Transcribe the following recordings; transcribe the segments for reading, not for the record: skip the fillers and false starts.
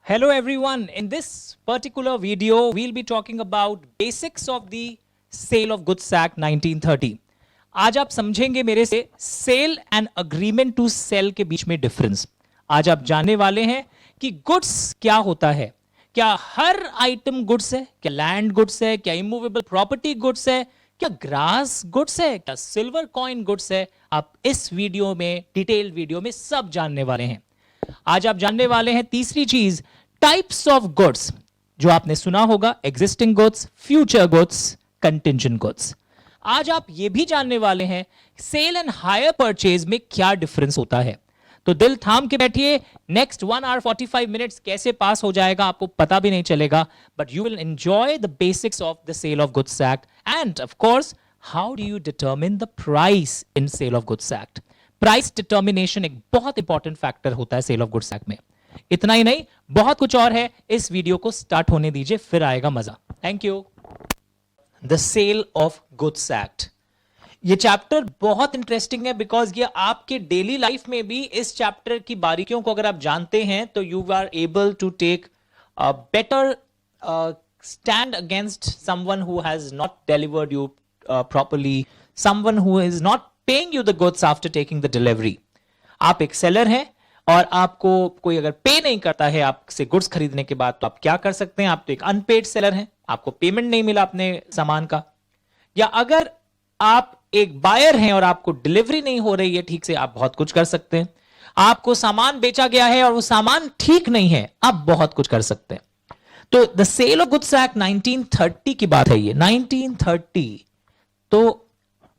Hello everyone. In this particular video, we'll be talking about basics of the Sale of Goods Act 1930. आज आप समझेंगे मेरे से sale and agreement to cell के बीच में डिफरेंस। आज आप जानने वाले हैं कि गुड्स क्या होता है, क्या हर आइटम गुड्स है, क्या लैंड गुड्स है, क्या इमूवेबल प्रॉपर्टी गुड्स है, क्या ग्रास गुड्स है, क्या सिल्वर कॉइन गुड्स है। आप इस वीडियो में, डिटेल्ड वीडियो में सब जानने वाले हैं। आज आप जानने वाले हैं तीसरी चीज, टाइप्स ऑफ गुड्स, जो आपने सुना होगा, existing goods, future goods, contingent goods. आज आप ये भी जानने वाले हैं सेल एंड हायर परचेज में क्या डिफरेंस होता है। तो दिल थाम के बैठिए, नेक्स्ट 1 hour 45 minutes कैसे पास हो जाएगा आपको पता भी नहीं चलेगा, but you will enjoy the basics of the sale of goods act and of course how do you determine the price in sale of goods act. Price determination एक बहुत इंपॉर्टेंट फैक्टर होता है सेल ऑफ गुड्स एक्ट में। इतना ही नहीं, बहुत कुछ और है। इस वीडियो को स्टार्ट होने दीजिए, फिर आएगा मजा। Thank you. The sale of goods act, ये चैप्टर बहुत इंटरेस्टिंग है बिकॉज ये आपके डेली लाइफ में भी इस चैप्टर की बारीकियों को अगर आप जानते हैं तो you are able to take better stand against someone who has not delivered you properly, someone who is not paying you the goods after taking the delivery. आप एक सेलर हैं और आपको कोई अगर पे नहीं करता है आपसे गुड्स खरीदने के बाद, तो आप क्या कर सकते हैं? आप तो एक अनपेड सेलर हैं, आपको पेमेंट नहीं मिला अपने सामान का। या अगर आप एक बायर हैं और आपको डिलीवरी नहीं हो रही है ठीक से, आप बहुत कुछ कर सकते हैं। आपको सामान बेचा गया है और वो सामान ठीक नहीं है, आप बहुत कुछ कर सकते हैं। तो the sale of goods act 1930 की बात है ये। 1930 तो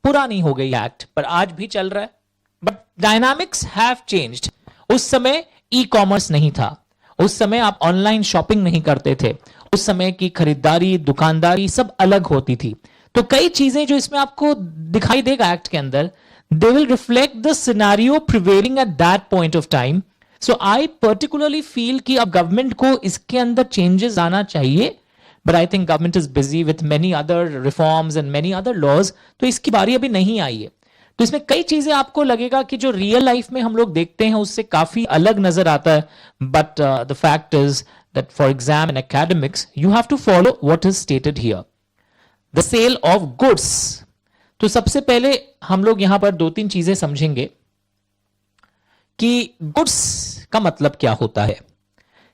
पुरानी हो गई एक्ट, पर आज भी चल रहा है। But dynamics have changed. उस समय ई कॉमर्स नहीं था, उस समय आप ऑनलाइन शॉपिंग नहीं करते थे, उस समय की खरीदारी, दुकानदारी सब अलग होती थी। तो कई चीजें जो इसमें आपको दिखाई देगा एक्ट के अंदर, they will reflect the scenario prevailing at that point of time. So I particularly feel कि अब गवर्नमेंट को इसके अंदर चेंजेस आना चाहिए, but I think government is busy with many other reforms and many other laws, तो इसकी बारी अभी नहीं आई है। तो इसमें कई चीजें आपको लगेगा कि जो रियल लाइफ में हम लोग देखते हैं उससे काफी अलग नजर आता है, but the fact is that for exam and academics you have to follow what is stated here. The sale of goods, तो सबसे पहले हम लोग यहां पर दो तीन चीजें समझेंगे कि गुड्स का मतलब क्या होता है,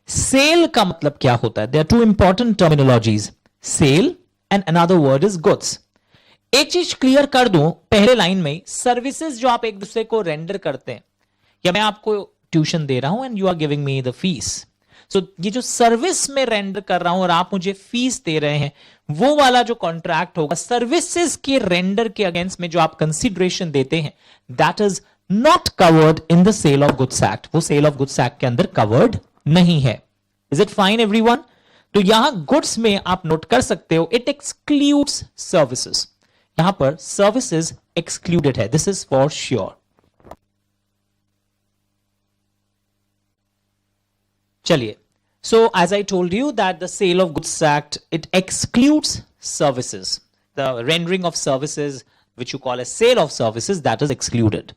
सेल का मतलब क्या होता है। There are two important terminologies, sale and another word is goods. एक चीज क्लियर कर दूं पहले लाइन में, सर्विसेज जो आप एक दूसरे को रेंडर करते हैं, या मैं आपको ट्यूशन दे रहा हूं and you are giving me the fees, so ये जो सर्विस में रेंडर कर रहा हूं और आप मुझे फीस दे रहे हैं, वो वाला जो कॉन्ट्रैक्ट होगा सर्विसेज के रेंडर के अगेंस्ट में जो आप कंसिडरेशन देते हैं, that is not covered in the sale of goods act. वो सेल ऑफ गुड्स एक्ट के अंदर कवर्ड नहीं है। Is it fine everyone? तो यहां गुड्स में आप नोट कर सकते हो, इट एक्सक्लूड्स सर्विसेज। यहां पर सर्विसेज एक्सक्लूडेड है, दिस इज फॉर श्योर। चलिए, so as I told you that the sale of goods act it excludes services, the rendering of services which you call a sale of services, that is excluded.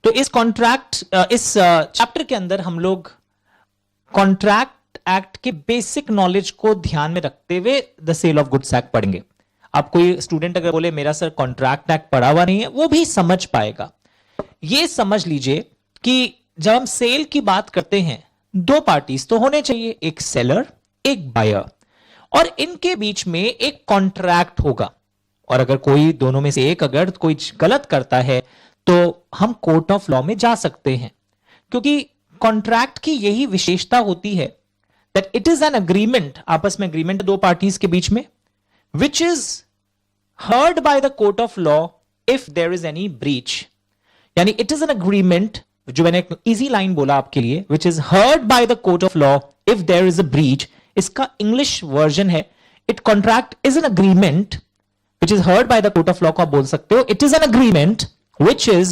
तो इस contract, इस chapter के अंदर हम लोग contract act के basic knowledge को ध्यान में रखते हुए the sale of goods act पढ़ेंगे। आप कोई स्टूडेंट अगर बोले मेरा सर कॉन्ट्रैक्ट एक्ट पढ़ा हुआ नहीं है, वो भी समझ पाएगा। ये समझ लीजिए कि जब हम सेल की बात करते हैं, दो पार्टीज तो होने चाहिए, एक सेलर एक बायर, और इनके बीच में एक कॉन्ट्रैक्ट होगा। और अगर कोई दोनों में से एक अगर कोई गलत करता है तो हम कोर्ट ऑफ लॉ में जा सकते हैं, क्योंकि कॉन्ट्रैक्ट की यही विशेषता होती है that it is an agreement, आपस में अग्रीमेंट दो पार्टीज के बीच में, which is heard by the court of law if there is any breach. यानी it is an agreement, जो मैंने एक easy line बोला आपके लिए, which is heard by the court of law if there is a breach. इसका English version है, it contract is an agreement which is heard by the court of law को आप बोल सकते हो, it is an agreement which is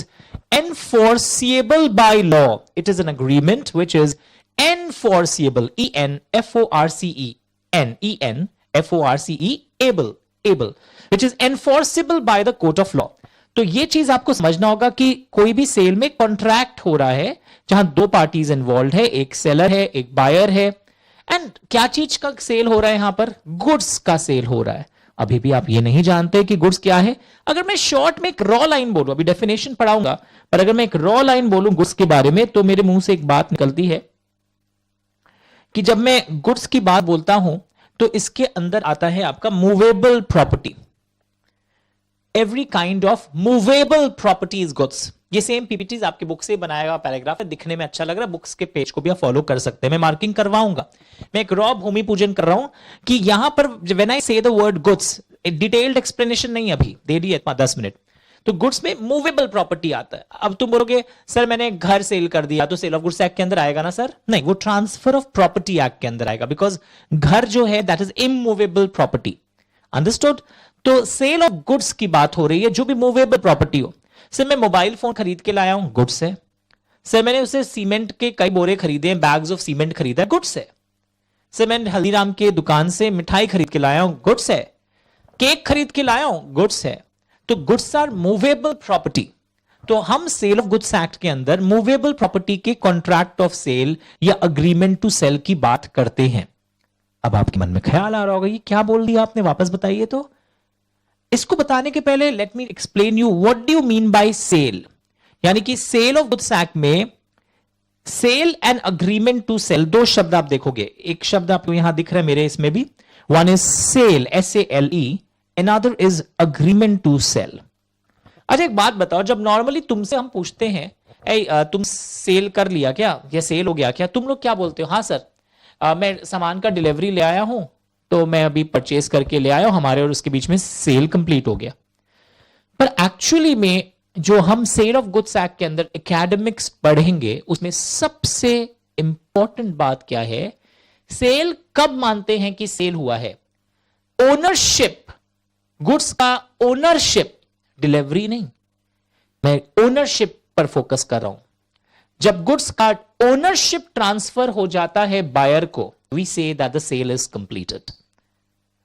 enforceable by law. It is an agreement which is enforceable, E-N-F-O-R-C-E-N, E-N-F-O-R-C-E, able, which is enforceable by the court of law. तो ये चीज आपको समझना होगा कि कोई भी सेल में कॉन्ट्रैक्ट हो रहा है जहां दो पार्टीज इन्वॉल्व है, एक सेलर है एक बायर है, एंड क्या चीज का सेल हो रहा है यहां पर? गुड्स का सेल हो रहा है। अभी भी आप ये नहीं जानते कि गुड्स क्या है। अगर मैं शॉर्ट में एक रॉ लाइन बोलूं, अभी डेफिनेशन पढ़ाऊंगा, पर अगर मैं एक रॉ लाइन बोलूं गुड्स के बारे में, तो मेरे मुंह से एक बात निकलती है कि जब मैं गुड्स की बात बोलता हूं तो इसके अंदर आता है आपका movable property. Every kind of movable property is goods. ये सेम पीपीटीज आपकी बुक से बनाया हुआ पैराग्राफ है, दिखने में अच्छा लग रहा है, बुक्स के पेज को भी आप फॉलो कर सकते हैं। मैं मार्किंग करवाऊंगा। मैं एक रॉ भूमि पूजन कर रहा हूं कि यहां पर व्हेन आई से the word goods, detailed explanation नहीं अभी दे दी है 10 मिनट, तो गुड्स में मूवेबल प्रॉपर्टी आता है। अब तुम बोलोगे सर मैंने घर सेल कर दिया, तो सेल ऑफ गुड्स एक्ट के अंदर आएगा ना सर? नहीं, वो ट्रांसफर ऑफ प्रॉपर्टी एक्ट के अंदर आएगा, बिकॉज घर जो है that is immovable property. Understood? तो सेल ऑफ गुड्स की बात हो रही है जो भी मूवेबल प्रॉपर्टी हो। सर मैं मोबाइल फोन खरीद के लाया हूं, गुड्स है। सर मैंने उसे सीमेंट के कई बोरे खरीदे हैं, बैग्स ऑफ सीमेंट खरीदा है, गुड्स है। सर मैंने हल्दीराम के दुकान से मिठाई खरीद के लाया हूं, गुड्स है। केक खरीद के लाया हूं, गुड्स है। तो गुड्स आर मूवेबल प्रॉपर्टी। तो हम सेल ऑफ गुड्स एक्ट के अंदर मूवेबल प्रॉपर्टी के कॉन्ट्रैक्ट ऑफ सेल या अग्रीमेंट टू सेल की बात करते हैं। अब आपके मन में ख्याल आ रहा होगा ये क्या बोल दिया आपने, वापस बताइए। तो इसको बताने के पहले let me explain you what do you mean by sale. यानी कि सेल ऑफ गुड्स एक्ट में sale and agreement to sale, दो शब्द आप देखोगे। एक शब्द आपको यहां दिख रहा है मेरे इसमें भी, one is sale SALE, another is agreement to sell। अच्छा एक बात बताओ, जब नॉर्मली तुमसे हम पूछते हैं तुम सेल कर लिया क्या, या सेल हो गया क्या, तुम लोग क्या बोलते हो? हाँ सर मैं सामान का डिलीवरी ले आया हूं, तो मैं अभी परचेज करके ले आया हूं, हमारे और उसके बीच में सेल कंप्लीट हो गया। पर एक्चुअली में जो हम सेल ऑफ गुड्स एक्ट के अंदर एकेडमिक्स पढ़ेंगे उसमें सबसे इंपॉर्टेंट बात क्या है, सेल कब मानते हैं कि सेल हुआ है? ओनरशिप, गुड्स का ओनरशिप, डिलीवरी नहीं। मैं ओनरशिप पर फोकस कर रहा हूं। जब गुड्स का ओनरशिप ट्रांसफर हो जाता है बायर को, we say that the sale is completed.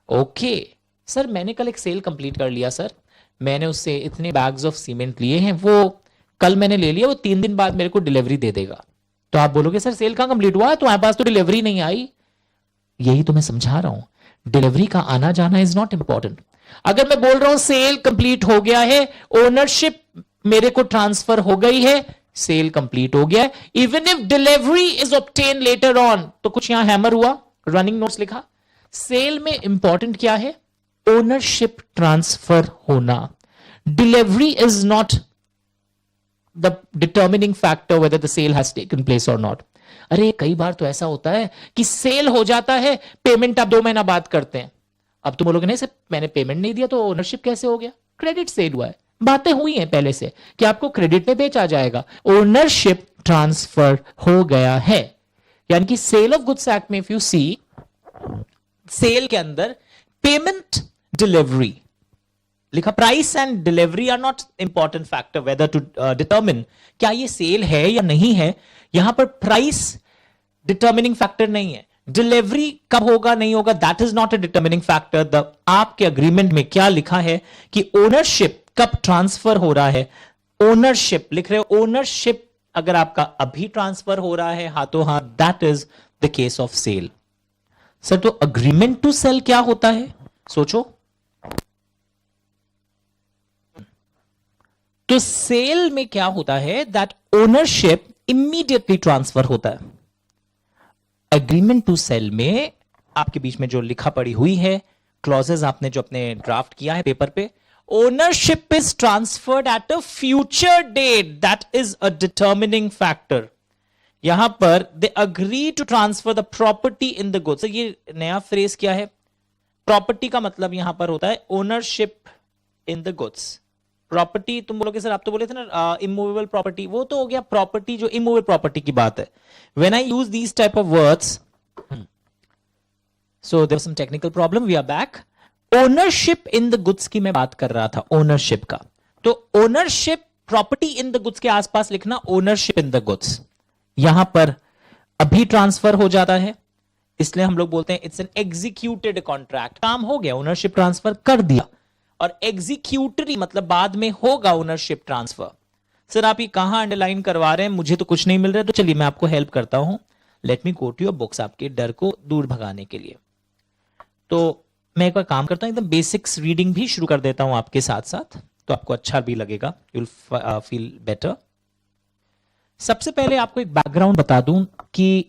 Okay sir मैंने कल एक सेल कंप्लीट कर लिया सर, मैंने उससे इतने बैग्स ऑफ सीमेंट लिए हैं, वो कल मैंने ले लिया, वो 3 दिन बाद मेरे को डिलीवरी दे देगा। तो आप बोलोगे सर सेल कहां कंप्लीट हुआ, तुम्हारे पास तो डिलीवरी नहीं आई। यही तो मैं समझा रहा हूं, डिलीवरी का आना जाना इज नॉट इंपॉर्टेंट। अगर मैं बोल रहा हूं सेल कंप्लीट हो गया है, ओनरशिप मेरे को ट्रांसफर हो गई है, सेल कंप्लीट हो गया है, even if delivery is obtain later on, तो कुछ यहां हैमर हुआ, रनिंग नोट्स लिखा। सेल में इंपॉर्टेंट क्या है? ओनरशिप ट्रांसफर होना। Delivery is not the determining factor whether the sale has taken place और नॉट। अरे कई बार तो ऐसा होता है कि सेल हो जाता है, पेमेंट आप 2 महीना बाद करते हैं। अब तुम बोलोगे नहीं सर मैंने पेमेंट नहीं दिया तो ओनरशिप कैसे हो गया? क्रेडिट सेल हुआ है, बातें हुई हैं पहले से कि आपको क्रेडिट में बेचा जाएगा, ओनरशिप ट्रांसफर हो गया है। यानी कि सेल ऑफ गुड्स एक्ट में इफ यू सी, सेल के अंदर पेमेंट डिलीवरी लिखा, price and delivery are not important factor whether to determine क्या ये सेल है या नहीं है। यहां पर प्राइस डिटर्मिनिंग फैक्टर नहीं है, डिलीवरी कब होगा नहीं होगा that is not a determining factor. The आपके अग्रीमेंट में क्या लिखा है कि ओनरशिप कब ट्रांसफर हो रहा है, ओनरशिप लिख रहे हो, ओनरशिप अगर आपका अभी ट्रांसफर हो रहा है हाथों हाथ, that is the case of sale. Sir तो अग्रीमेंट टू सेल क्या होता है, सोचो। तो सेल में क्या होता है, दैट ओनरशिप इमीडिएटली ट्रांसफर होता है। एग्रीमेंट टू सेल में आपके बीच में जो लिखा पड़ी हुई है, क्लॉजेस आपने जो अपने ड्राफ्ट किया है पेपर पे, ownership is transferred at a future date, that is a determining factor. यहां पर they agree to transfer the property in the goods. ये नया फ्रेज क्या है, प्रॉपर्टी का मतलब यहां पर होता है ownership in the goods. Property तुम बोलोगे सर आप तो बोले थे ना इमूवेबल प्रॉपर्टी, वो तो हो गया प्रॉपर्टी जो इमूवेबल प्रॉपर्टी की बात है। When I use these type of words, so there was some technical problem, we are back. Ownership in the goods की मैं बात कर रहा था, ओनरशिप का। तो ownership property in the goods के आसपास लिखना ओनरशिप इन द गुड्स। यहां पर अभी ट्रांसफर हो जाता है, इसलिए हम लोग बोलते हैं इट्स एन एग्जीक्यूटेड कॉन्ट्रैक्ट। काम हो गया, ओनरशिप ट्रांसफर कर दिया। और एग्जीक्यूटरी मतलब बाद में होगा ओनरशिप ट्रांसफर। सर आप ये कहां अंडरलाइन करवा रहे हैं, मुझे तो कुछ नहीं मिल रहा है, तो चलिए मैं आपको हेल्प करता हूं। Let me go to your books, आपके डर को दूर भगाने के लिए। तो मैं एक बार काम करता हूं, एकदम बेसिक्स रीडिंग भी शुरू कर देता हूं आपके साथ साथ, तो आपको अच्छा भी लगेगा, यू विल फील बेटर। सबसे पहले आपको एक बैकग्राउंड बता दूं कि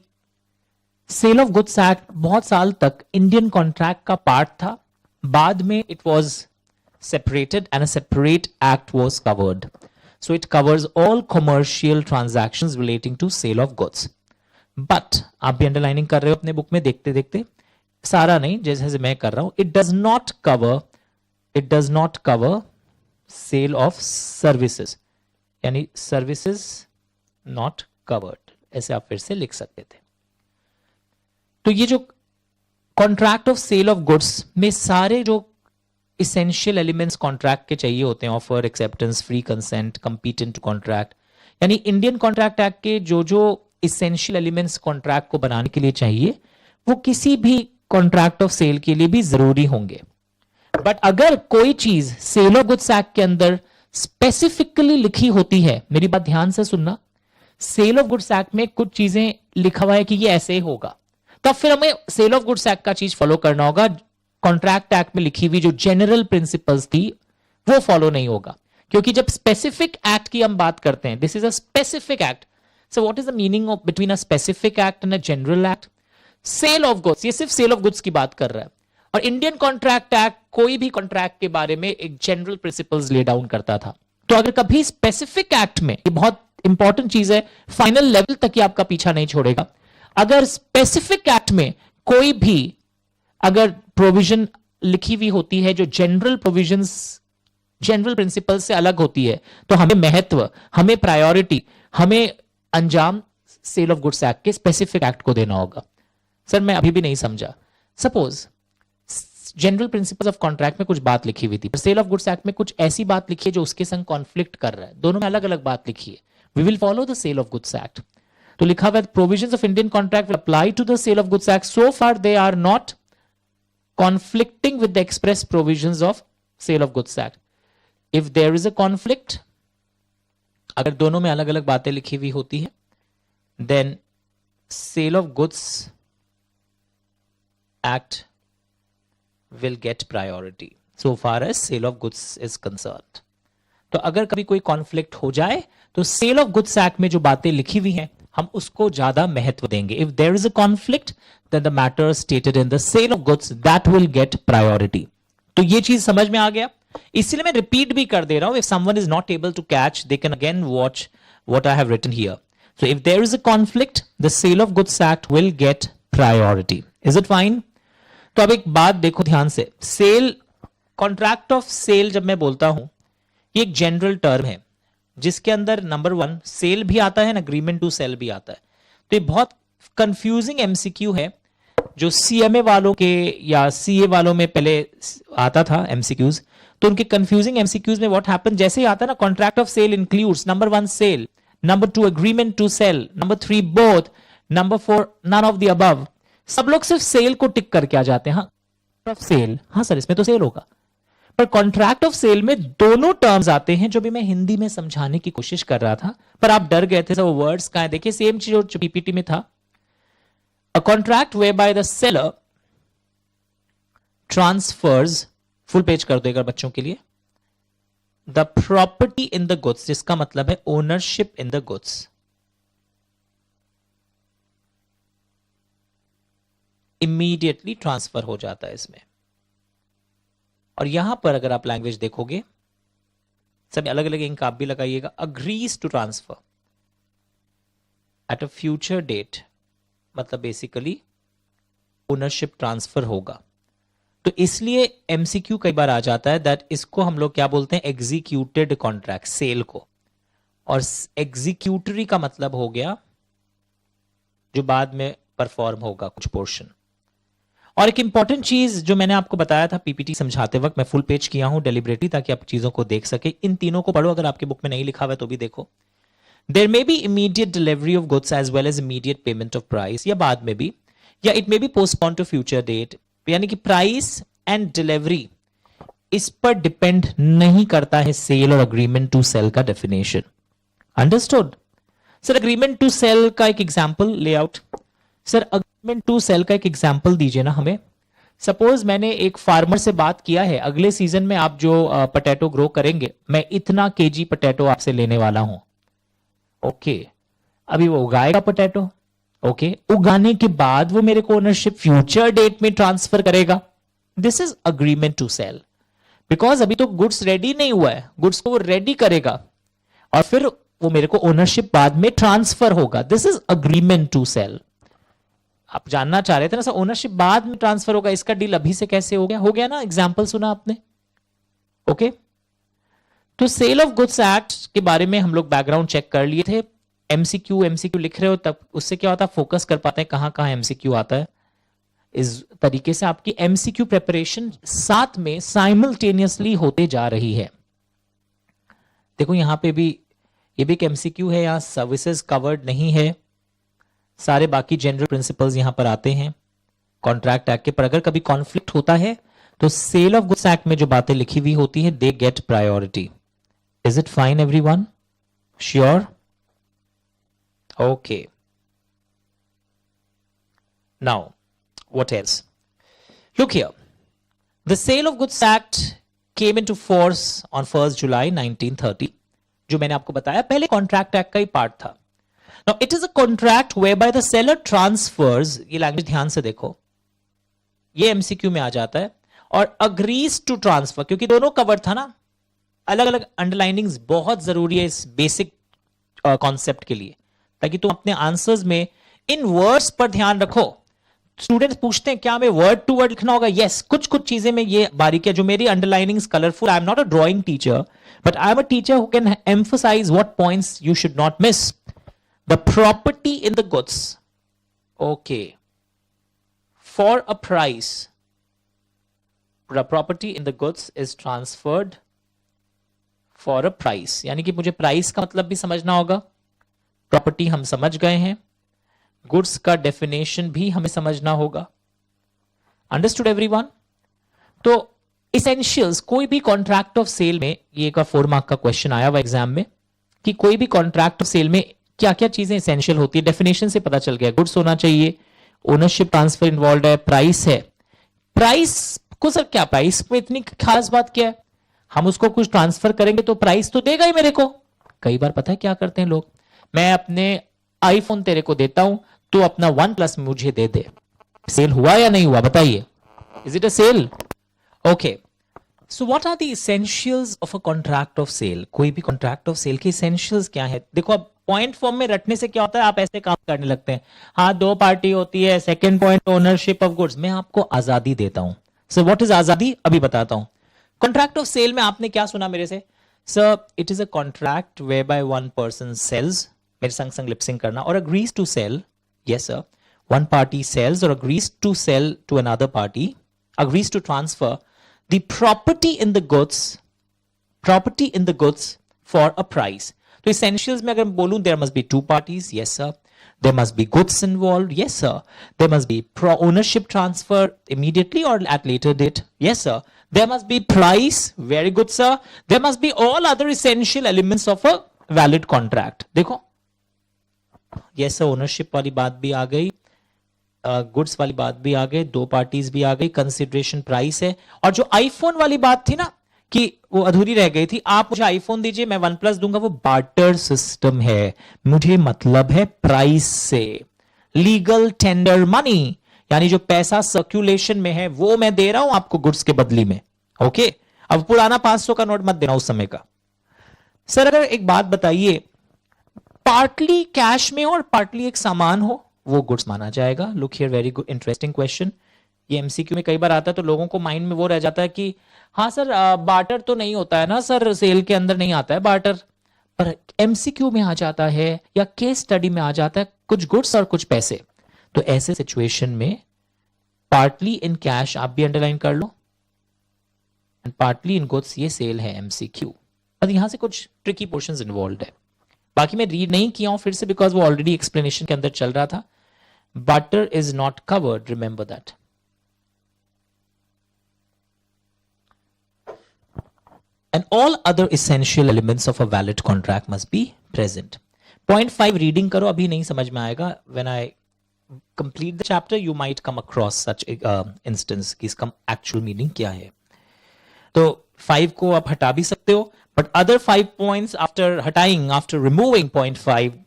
सेल ऑफ गुड्स एक्ट बहुत साल तक इंडियन कॉन्ट्रैक्ट का पार्ट था, बाद में it was separated and a separate act was covered, so it covers all commercial transactions relating to sale of goods. But आप भी अंडरलाइनिंग कर रहे हो अपने बुक में देखते देखते, सारा नहीं, जैसे जैसे मैं कर रहा हूं, it does not cover sale of services, यानी सर्विसेज नॉट कवर्ड, ऐसे आप फिर से लिख सकते थे। तो ये जो contract of sale of goods में सारे जो इसेंशियल एलिमेंट्स कॉन्ट्रैक्ट के चाहिए होते हैं, offer, acceptance, free consent, competent contract, यानी इंडियन कॉन्ट्रैक्ट एक्ट के जो जो इसेंशियल एलिमेंट्स कॉन्ट्रैक्ट को बनाने के लिए चाहिए, वो किसी भी कॉन्ट्रैक्ट ऑफ सेल के लिए भी जरूरी होंगे। बट अगर कोई चीज सेल ऑफ गुड्स एक्ट के अंदर स्पेसिफिकली लिखी होती है, मेरी बात ध्यान से सुनना, सेल ऑफ गुड्स एक्ट में कुछ चीजें लिखा हुआ है कि ये ऐसे ही होगा, तो फिर हमें सेल ऑफ गुड्स एक्ट का चीज फॉलो करना होगा। कॉन्ट्रैक्ट एक्ट में लिखी हुई जो जनरल प्रिंसिपल्स थी वो फॉलो नहीं होगा, क्योंकि जब स्पेसिफिक एक्ट की हम बात करते हैं, this is a specific act, so what is the meaning of between a specific act and a general act? Sale of goods, ये सिर्फ सेल ऑफ गुड्स की बात कर रहा है, और इंडियन कॉन्ट्रैक्ट एक्ट कोई भी कॉन्ट्रैक्ट के बारे में एक जनरल प्रिंसिपल्स ले डाउन करता था। तो अगर कभी स्पेसिफिक एक्ट में, ये बहुत इंपॉर्टेंट चीज है, फाइनल लेवल तक ही आपका पीछा नहीं छोड़ेगा, अगर स्पेसिफिक एक्ट में कोई भी अगर प्रोविजन लिखी हुई होती है जो जनरल प्रोविजंस, जनरल प्रिंसिपल से अलग होती है, तो हमें महत्व, हमें प्रायोरिटी, हमें अंजाम सेल ऑफ गुड्स एक्ट के स्पेसिफिक एक्ट को देना होगा। सर मैं अभी भी नहीं समझा। Suppose general principles of contract में कुछ बात लिखी हुई थी, पर सेल ऑफ गुड्स एक्ट में कुछ ऐसी बात लिखी है जो उसके संग कॉन्फ्लिक्ट कर रहा है, दोनों में अलग अलग बात लिखी है, we will follow the sale of goods act. तो लिखा हुआ है provisions of Indian contract will apply to the sale of goods act so far they are not conflicting with the express provisions of sale of goods act. If there is a conflict, अगर दोनों में अलग अलग बातें लिखी हुई होती है, then sale of goods act will get priority so far as sale of goods is concerned. तो अगर कभी कोई कॉन्फ्लिक्ट हो जाए तो सेल ऑफ गुड्स एक्ट में जो बातें लिखी हुई हैं हम उसको ज्यादा महत्व देंगे। If there is a conflict then the matter stated in the sale of goods that will get priority. तो ये चीज समझ में आ गया, इसलिए मैं रिपीट भी कर दे रहा हूं, if someone is not able to catch they can again watch what I have written here. So if there is a conflict the sale of goods act will get priority. Is it fine? तो अब एक बात देखो ध्यान से, cell, contract of cell जब मैं बोलता हूं, ये एक जनरल टर्म है जिसके अंदर नंबर 1 सेल भी आता है, एग्रीमेंट टू सेल भी आता है। तो ये बहुत कंफ्यूजिंग एमसीक्यू है जो सीएमए वालों के या सीए वालों में पहले आता था एमसीक्यूज, तो उनके कंफ्यूजिंग एमसीक्यूज में व्हाट हैपन, जैसे ही आता है ना, contract of sale includes number 1 sale, number 2 agreement to sale, number 3 both, number 4 none of the above. सब लोग सिर्फ सेल को टिक करके आ जाते हैं, हाँ सेल, हाँ सर इसमें तो सेल होगा, पर कॉन्ट्रैक्ट ऑफ सेल में दोनों टर्म्स आते हैं जो भी मैं हिंदी में समझाने की कोशिश कर रहा था, पर आप डर गए थे सब वर्ड्स कहां है। देखिए सेम चीज जो पीपीटी में था, a contract whereby the seller transfers, full page कर देगा बच्चों के लिए, the property in the goods, जिसका मतलब है ownership in the goods, immediately transfer हो जाता है इसमें। और यहां पर अगर आप लैंग्वेज देखोगे, सब अलग अलग इंक आप भी लगाइएगा, agrees to transfer at a future date, मतलब बेसिकली ओनरशिप ट्रांसफर होगा। तो इसलिए एमसीक्यू कई बार आ जाता है दैट इसको हम लोग क्या बोलते हैं, एग्जीक्यूटेड कॉन्ट्रैक्ट, सेल को, और एग्जीक्यूटरी का मतलब हो गया जो बाद में परफॉर्म होगा कुछ पोर्शन। और एक इंपॉर्टेंट चीज जो मैंने आपको बताया था पीपीटी समझाते वक्त, मैं फुल पेज किया हूं डेलिबरेटली ताकि आप चीजों को देख सके, इन तीनों को पढ़ो, अगर आपके बुक में नहीं लिखा हुआ है तो भी देखो। There may be immediate delivery of goods as well as immediate payment of price, या बाद में भी, या it may be postponed to future date, यानी कि प्राइस एंड डिलीवरी इस पर डिपेंड नहीं करता है सेल और अग्रीमेंट टू सेल का definition. Understood? Sir agreement to cell का एक example layout, sir agreement to cell का एक एग्जांपल दीजिए ना हमें। सपोज मैंने एक फार्मर से बात किया है, अगले सीजन में आप जो पोटैटो ग्रो करेंगे मैं इतना केजी पोटैटो आपसे लेने वाला हूं। ओके, अभी वो उगाएगा पोटैटो। ओके, उगाने के बाद वो मेरे को ओनरशिप फ्यूचर डेट में ट्रांसफर करेगा। This is agreement to sale, because अभी तो गुड्स रेडी नहीं हुआ है, गुड्स को वो रेडी करेगा और फिर वो मेरे को ओनरशिप बाद में ट्रांसफर होगा। This is agreement to sale. आप जानना चाह रहे थे ना सर ओनरशिप बाद में ट्रांसफर होगा, इसका डील अभी से कैसे हो गया? हो गया ना, एग्जांपल सुना आपने। ओके, तो सेल ऑफ गुड्स एक्ट के बारे में हम लोग बैकग्राउंड चेक कर लिए थे। एमसीक्यू लिख रहे हो तब उससे क्या होता है, फोकस कर पाते हैं कहां कहां एमसीक्यू आता है। इस तरीके से आपकी एमसीक्यू प्रिपरेशन साथ में साइमल्टेनियसली होते जा रही है। देखो यहां पे भी ये भी एक एमसीक्यू है, यहां सर्विसेज कवर्ड नहीं है, सारे बाकी जनरल प्रिंसिपल्स यहां पर आते हैं कॉन्ट्रैक्ट एक्ट के। पर अगर कभी कॉन्फ्लिक्ट होता है तो सेल ऑफ गुड्स एक्ट में जो बातें लिखी हुई होती है they get priority. Is it fine everyone? Sure? Okay, now what else? Look here. The Sale of Goods Act came into force on 1st July 1930. जो मैंने आपको बताया पहले कॉन्ट्रैक्ट एक्ट का ही पार्ट था। Now it is a contract whereby the seller transfers, ये language ध्यान से देखो, ये एमसीक्यू में आ जाता है, और agrees to transfer, क्योंकि दोनों कवर था ना। अलग अलग अंडरलाइनिंग्स बहुत जरूरी है इस बेसिक कॉन्सेप्ट के लिए, ताकि तुम अपने आंसर्स में इन वर्ड्स पर ध्यान रखो। स्टूडेंट्स पूछते हैं क्या हमें वर्ड टू वर्ड लिखना होगा? यस, कुछ कुछ चीजें में ये बारीक है जो मेरी underlinings colourful. I am not a drawing teacher, but I am a teacher who can emphasise what points you should not miss. The property in the goods, okay, for a price, the property in the goods is transferred for a price, यानी कि मुझे price का मतलब भी समझना होगा। Property हम समझ गए हैं, गुड्स का डेफिनेशन भी हमें समझना होगा। Understood everyone? तो इसेंशियल्स, कोई भी कॉन्ट्रैक्ट ऑफ सेल में, ये एक 4 मार्क का क्वेश्चन आया हुआ एग्जाम में, कि कोई भी कॉन्ट्रैक्ट ऑफ सेल में क्या क्या चीजें इसेंशियल होती है। डेफिनेशन से पता चल गया, गुड्स होना चाहिए, ओनरशिप ट्रांसफर इन्वॉल्व है, प्राइस है। प्राइस को सर क्या, प्राइस में इतनी खास बात क्या है? हम उसको कुछ ट्रांसफर करेंगे तो प्राइस तो देगा ही मेरे को। कई बार पता है क्या करते हैं लोग, मैं अपने आईफोन तेरे को देता हूं, तो अपना OnePlus मुझे दे दे। सेल हुआ या नहीं हुआ बताइए? Is it a sale? Okay, so what are the essentials of a contract of sale? कोई भी कॉन्ट्रैक्ट ऑफ सेल के इसेंशियल्स क्या है? देखो अब पॉइंट फॉर्म में रटने से क्या होता है, आप ऐसे काम करने लगते हैं। हाँ, 2 पार्टी होती है, second point ownership of goods. मैं आपको आजादी देता हूं। सो व्हाट इज आजादी? अभी बताता हूं। कॉन्ट्रैक्ट ऑफ सेल में आपने क्या सुना मेरे से? Sir it is a contract whereby one person sells, मेरे संग संग लिपसिंग करना, और agrees to sell. Yes sir, one party sells or agrees to sell to another party, agrees to transfer the property in the goods for a price. तो essentials में अगर बोलूं, there must be 2 parties. Yes sir. There must be goods involved. Yes sir. There must be ownership transfer immediately or at later date. Yes sir. There must be price. Very good sir. There must be all other essential elements of a valid contract. देखो, yes, ownership वाली बात भी आ गई, goods वाली बात भी आ गई, 2 parties भी आ गई, कंसिडरेशन प्राइस है। और जो आईफोन वाली बात थी ना कि वो अधूरी रह गई थी, आप मुझे आईफोन दीजिए मैं OnePlus दूंगा, वो बार्टर सिस्टम है। मुझे मतलब है प्राइस से, लीगल टेंडर मनी, यानी जो पैसा सर्कुलेशन में है वो मैं दे रहा हूं आपको गुड्स के बदली में। ओके, अब पुराना 500 का नोट मत देना उस समय का। सर अगर एक बात बताइए, पार्टली कैश में हो और पार्टली एक सामान हो, वो गुड्स माना जाएगा? Look here, very good interesting question. ये एमसीक्यू में कई बार आता है तो लोगों को माइंड में वो रह जाता है कि हाँ सर बार्टर तो नहीं होता है ना सर, सेल के अंदर नहीं आता है बार्टर, पर एमसीक्यू में आ जाता है या केस स्टडी में आ जाता है, कुछ गुड्स और कुछ पैसे। तो ऐसे सिचुएशन में पार्टली इन कैश आप भी अंडरलाइन कर लो, एंड पार्टली इन गुड्स, ये सेल है एमसीक्यू। अब यहां से कुछ ट्रिकी पोर्शंस इन्वॉल्व है, बाकी मैं रीड नहीं किया हूं फिर से, बिकॉज वो ऑलरेडी एक्सप्लेनेशन के अंदर चल रहा था। Butter is not covered, remember that. And all other essential elements of a valid contract must be present. 0.5 reading करो, अभी नहीं समझ में आएगा, when I complete the chapter, you might come across such instance कि इसका actual meaning क्या है. तो 5 को आप हटा भी सकते हो, but other 5 points after removing point 5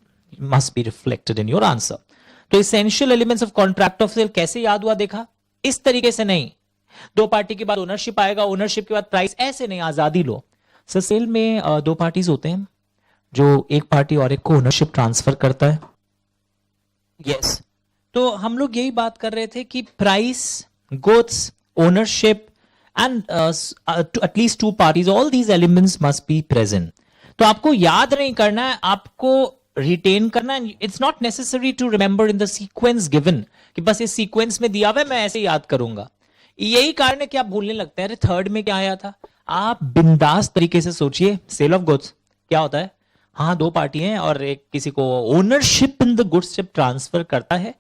must be reflected in your answer. तो essential elements of contract of sale कैसे याद हुआ देखा? इस तरीके से नहीं, 2 पार्टी के बाद ओनरशिप आएगा, ओनरशिप के बाद प्राइस, ऐसे नहीं, आजादी लो. सर सेल में 2 पार्टीज होते हैं, जो एक पार्टी और एक को ओनरशिप ट्रांसफर करता है. यस, तो हम लोग यही बात कर रहे थे कि price, goods, ownership and at least 2 parties, all these elements must be present. तो आपको याद नहीं करना है, आपको रिटेन करना है. It's not necessary to remember in the sequence given, कि बस इस सीक्वेंस में दिया हुआ है मैं ऐसे याद करूंगा. यही कारण है कि आप भूलने लगते हैं. अरे थर्ड में क्या आया था? आप बिंदास तरीके से सोचिए, सेल ऑफ गुड्स क्या होता है? हाँ, 2 पार्टी हैं और एक किसी को ओनरशिप इन द गुड्स जब ट्रांसफर करता है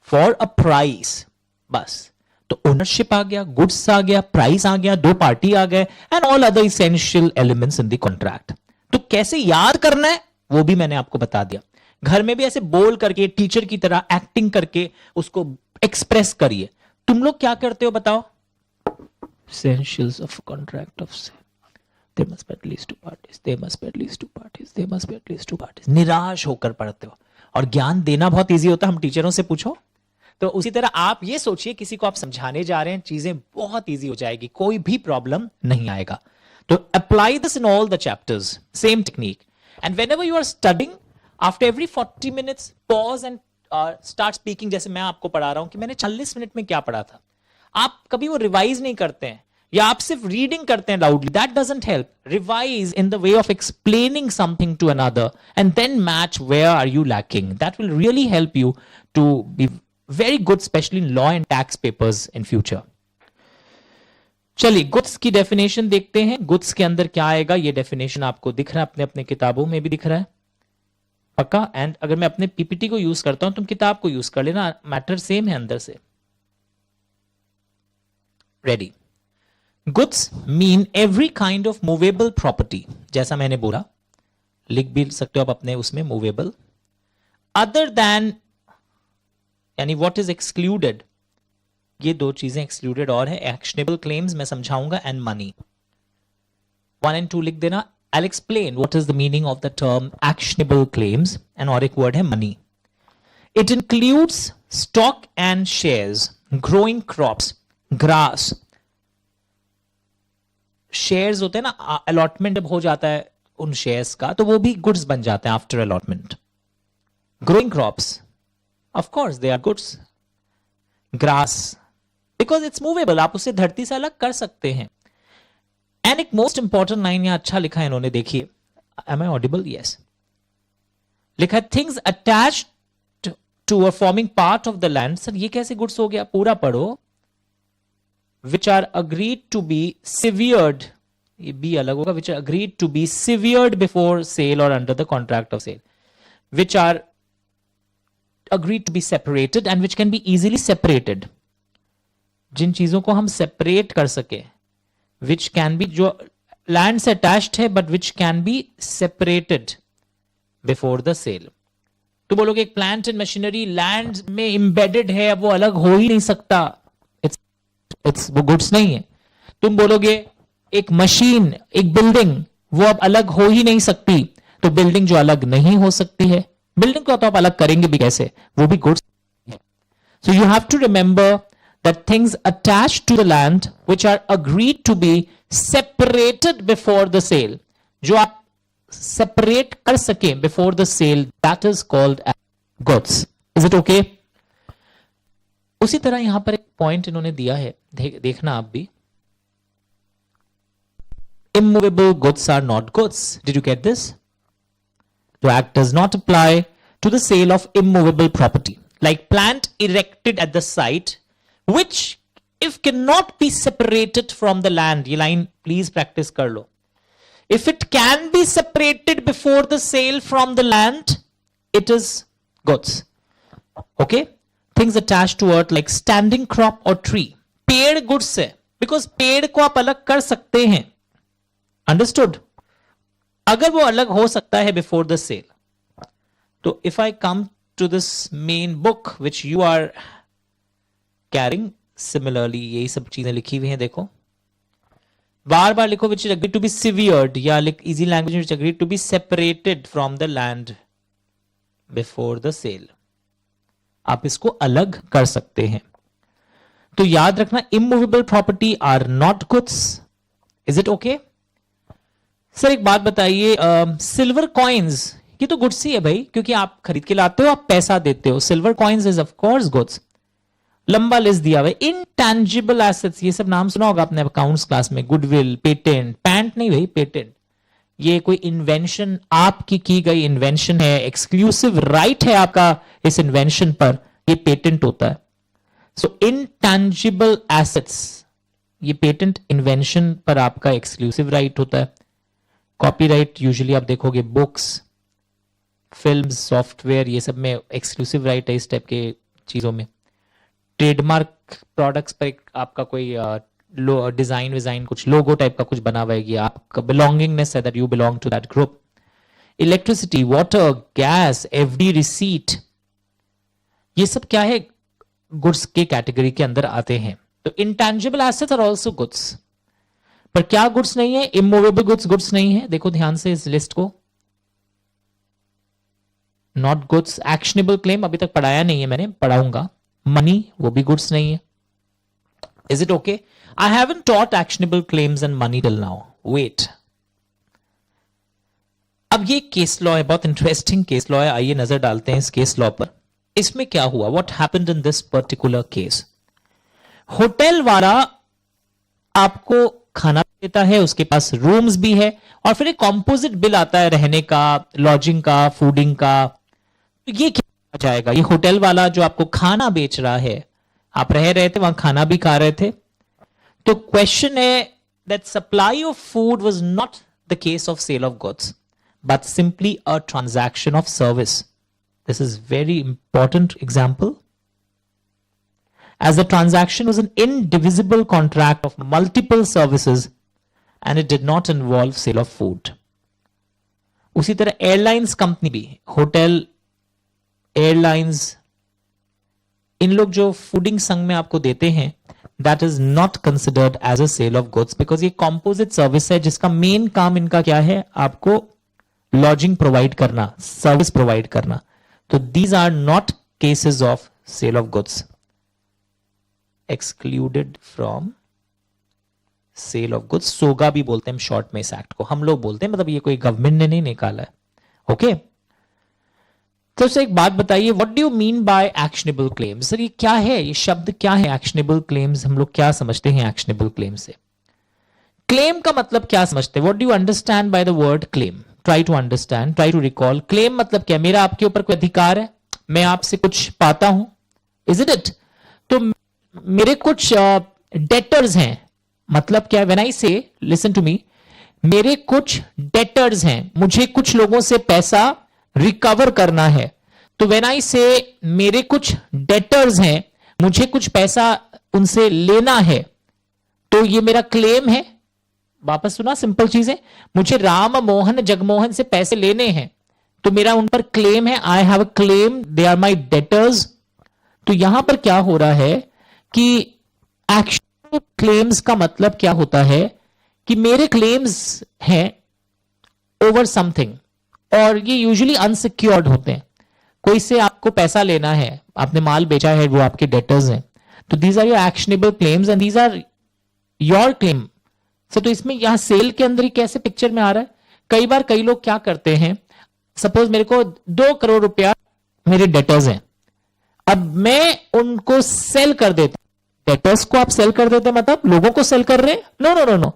फॉर अ प्राइस, बस. तो ओनरशिप आ गया, गुड्स आ गया, प्राइस आ गया, 2 पार्टी आ गए, and all other essential elements in the contract. तो कैसे याद करना है वो भी मैंने आपको बता दिया. घर में भी ऐसे बोल करके, टीचर की तरह एक्टिंग करके उसको एक्सप्रेस करिए. तुम लोग क्या करते हो बताओ? Essentials of contract of sale. There must be at least 2 parties. There must be at least 2 parties. There must be at least 2 parties. निराश होकर पढ़ते हो. और ज्ञान देना बहुत इजी होता है, हम टीचरों से पूछो. तो उसी तरह आप ये सोचिए, किसी को आप समझाने जा रहे हैं, चीजें बहुत इजी हो जाएगी, कोई भी प्रॉब्लम नहीं आएगा. तो apply this in all the chapters, same technique. And whenever you are studying, after every 40 minutes pause and start speaking. जैसे मैं आपको पढ़ा रहा हूं कि मैंने 40 मिनट में क्या पढ़ा था. आप कभी वो रिवाइज नहीं करते हैं, या आप सिर्फ रीडिंग करते हैं loudly. That doesn't help. Revise in the way of explaining something to another and then match where are you lacking. That will really help you to be very good, specially in law and tax papers in future. चलिए goods की definition देखते हैं. Goods के अंदर क्या आएगा, ये definition आपको दिख रहा है, अपने अपने किताबों में भी दिख रहा है पक्का. एंड अगर मैं अपने पीपीटी को यूज करता हूं, तुम किताब को यूज कर लेना, मैटर सेम है अंदर से. Ready. Goods mean every kind of movable property. जैसा मैंने बोला, लिख भी सकते हो आप अपने उसमें, मूवेबल. अदर देन, यानी व्हाट इज एक्सक्लूडेड, ये 2 चीजें एक्सक्लूडेड और है. एक्शनेबल क्लेम्स मैं समझाऊंगा, एंड मनी. 1 and 2 लिख देना. I'll explain what is the meaning of the term actionable claims, and और एक word है money. It includes stock and shares, growing crops, grass. Shares होते हैं ना, allotment जब हो जाता है उन shares का, तो वो भी goods बन जाते हैं after allotment. Growing crops, of course they are goods. Grass, because it's movable, आप उसे धरती से अलग कर सकते हैं. एंड एक मोस्ट इंपॉर्टेंट लाइन यहां अच्छा लिखा है इन्होंने, देखिए. Am I audible? यस. लिखा है things attached to a forming part of the land. Sir ये कैसे गुड्स हो गया? पूरा पढ़ो. Which are agreed to be severed, ये बी अलग होगा. Which are agreed to be severed before sale और under the contract of sale. Which are agreed to be separated and which can be easily separated. जिन चीजों को हम separate कर सके, which can be, जो लैंड से अटैच्ड है but which can be separated before the sale. तो बोलोगे एक प्लांट एंड मशीनरी लैंड में इंबेडेड है, अब वो अलग हो ही नहीं सकता, इट्स वो गुड्स नहीं है. तुम बोलोगे एक मशीन, एक बिल्डिंग, वो अब अलग हो ही नहीं सकती, तो बिल्डिंग जो अलग नहीं हो सकती है, बिल्डिंग को तो आप अलग करेंगे भी कैसे, वो भी goods. So you have to remember that things attached to the land which are agreed to be separated before the sale, जो आप separate कर सके before the sale, that is called goods. Is it okay? उसी तरह यहां पर एक point इन्होंने दिया है, देखना आप भी. Immovable goods are not goods. Did you get this? The act does not apply to the sale of immovable property, like plant erected at the site, which if cannot be separated from the land. ये line please practice कर लो. If it can be separated before the sale from the land, it is goods. Okay? Things attached to earth like standing crop or tree. पेड़ goods है, because पेड़ को आप अलग कर सकते हैं. Understood? अगर वो अलग हो सकता है before the sale. तो if I come to this main book which you are carrying. Similarly यही सब चीजें लिखी हुई हैं, देखो बार बार लिखो which is agreed to be severed, या easy language which agreed to be separated from the land before the sale. आप इसको अलग कर सकते हैं. तो याद रखना immovable property are not goods. Is it okay? Sir एक बात बताइए, सिल्वर कॉइन्स ये तो गुड्स ही है भाई, क्योंकि आप खरीद के लाते हो, आप पैसा देते हो. Silver coins is of course goods. लंबा लिस्ट दिया हुआ है. इनटैंजिबल एसेट्स, ये सब नाम सुना होगा आपने अकाउंट्स क्लास में. गुडविल, पेटेंट, पैंट नहीं भाई, पेटेंट. ये कोई इन्वेंशन, आपकी की गई इन्वेंशन है, एक्सक्लूसिव राइट है आपका इस इन्वेंशन पर, ये पेटेंट होता है. सो इनटैंजिबल एसेट्स, ये पेटेंट इन्वेंशन पर आपका एक्सक्लूसिव राइट होता है. कॉपीराइट यूजुअली आप देखोगे बुक्स, फिल्म्स, सॉफ्टवेयर, ये सब में एक्सक्लूसिव राइट है इस टाइप के चीजों में. ट्रेडमार्क प्रोडक्ट्स पर आपका कोई डिजाइन विजाइन, कुछ लोगो टाइप का कुछ बना हुआ है, ये आपका बिलोंगिंगनेस है, that you belong to that group. Electricity, water, gas, FD receipt, ये सब क्या है, गुड्स के कैटेगरी के अंदर आते हैं. तो intangible assets are also goods. पर क्या गुड्स नहीं है? इमूवेबल गुड्स गुड्स नहीं है. देखो ध्यान से इस लिस्ट को. Not goods. एक्शनेबल क्लेम अभी तक पढ़ाया नहीं है मैंने, पढ़ाऊंगा. मनी, वो भी गुड्स नहीं है. Is it okay? I haven't taught actionable claims and money till now. Wait, अब ये केस लॉ है, बहुत इंटरेस्टिंग केस लॉ है. आइए नजर डालते हैं इस केस लॉ पर. इसमें क्या हुआ, what happened in this particular case. Hotel वाला आपको खाना देता है, उसके पास रूम्स भी है, और फिर एक कॉम्पोजिट बिल आता है रहने का, लॉजिंग का, फूडिंग का. तो ये क्या आ जाएगा? ये होटल वाला जो आपको खाना बेच रहा है, आप रह रहे थे, वहां खाना भी खा रहे थे. तो क्वेश्चन है that supply of food was not the case of sale of goods but simply a transaction of service. This is very important example. As the transaction was an indivisible contract of multiple services and it did not involve sale of food. उसी तरह airlines company भी, hotel, airlines, इन लोग जो fooding संघ में आपको देते हैं, that is not considered as a sale of goods because ये composite service है जिसका मेन काम इनका क्या है, आपको लॉजिंग प्रोवाइड करना, सर्विस प्रोवाइड करना. तो these are not cases of sale of goods. Excluded from sale of goods. सोगा भी बोलते हैं शॉर्ट में इस एक्ट को, हम लोग बोलते हैं, मतलब ये कोई गवर्नमेंट ने नहीं निकाला है. ओके, तो उससे एक बात बताइए, what do you mean bye actionable claims. Sir ये क्या है, ये शब्द क्या है एक्शनेबल क्लेम्स, हम लोग क्या समझते हैं एक्शनेबल क्लेम से? क्लेम का मतलब क्या समझते हैं? What do you understand by the word claim? Try to understand, try to recall. Claim मतलब क्या? मेरा आपके ऊपर कोई अधिकार है, मैं आपसे कुछ पाता हूं. Is it? तो मेरे कुछ डेटर्स हैं. मतलब क्या है? व्हेन आई से, लिसन टू मी, मेरे कुछ डेटर्स हैं, मुझे कुछ लोगों से पैसा रिकवर करना है. तो व्हेन आई से मेरे कुछ डेटर्स हैं, मुझे कुछ पैसा उनसे लेना है, तो ये मेरा क्लेम है. वापस सुना, सिंपल चीज है. मुझे राम मोहन जगमोहन से पैसे लेने हैं, तो मेरा उन पर क्लेम है. I have a claim, they are my debtors. तो यहां पर क्या हो रहा है कि एक्शनेबल क्लेम्स का मतलब क्या होता है कि मेरे क्लेम्स हैं ओवर समथिंग, और ये यूजुअली अनसिक्योर्ड होते हैं. कोई से आपको पैसा लेना है, आपने माल बेचा है, वो आपके डेटर्स हैं, तो these are your actionable claims and these are your claim. तो इसमें यहां सेल के अंदर ही कैसे पिक्चर में आ रहा है? कई बार कई लोग क्या करते हैं, सपोज मेरे को 2 करोड़ रुपया मेरे डेटर्स हैं, अब मैं उनको सेल कर देता. डेटर्स को आप सेल कर देते मतलब लोगों को सेल कर रहे हैं? No no no no.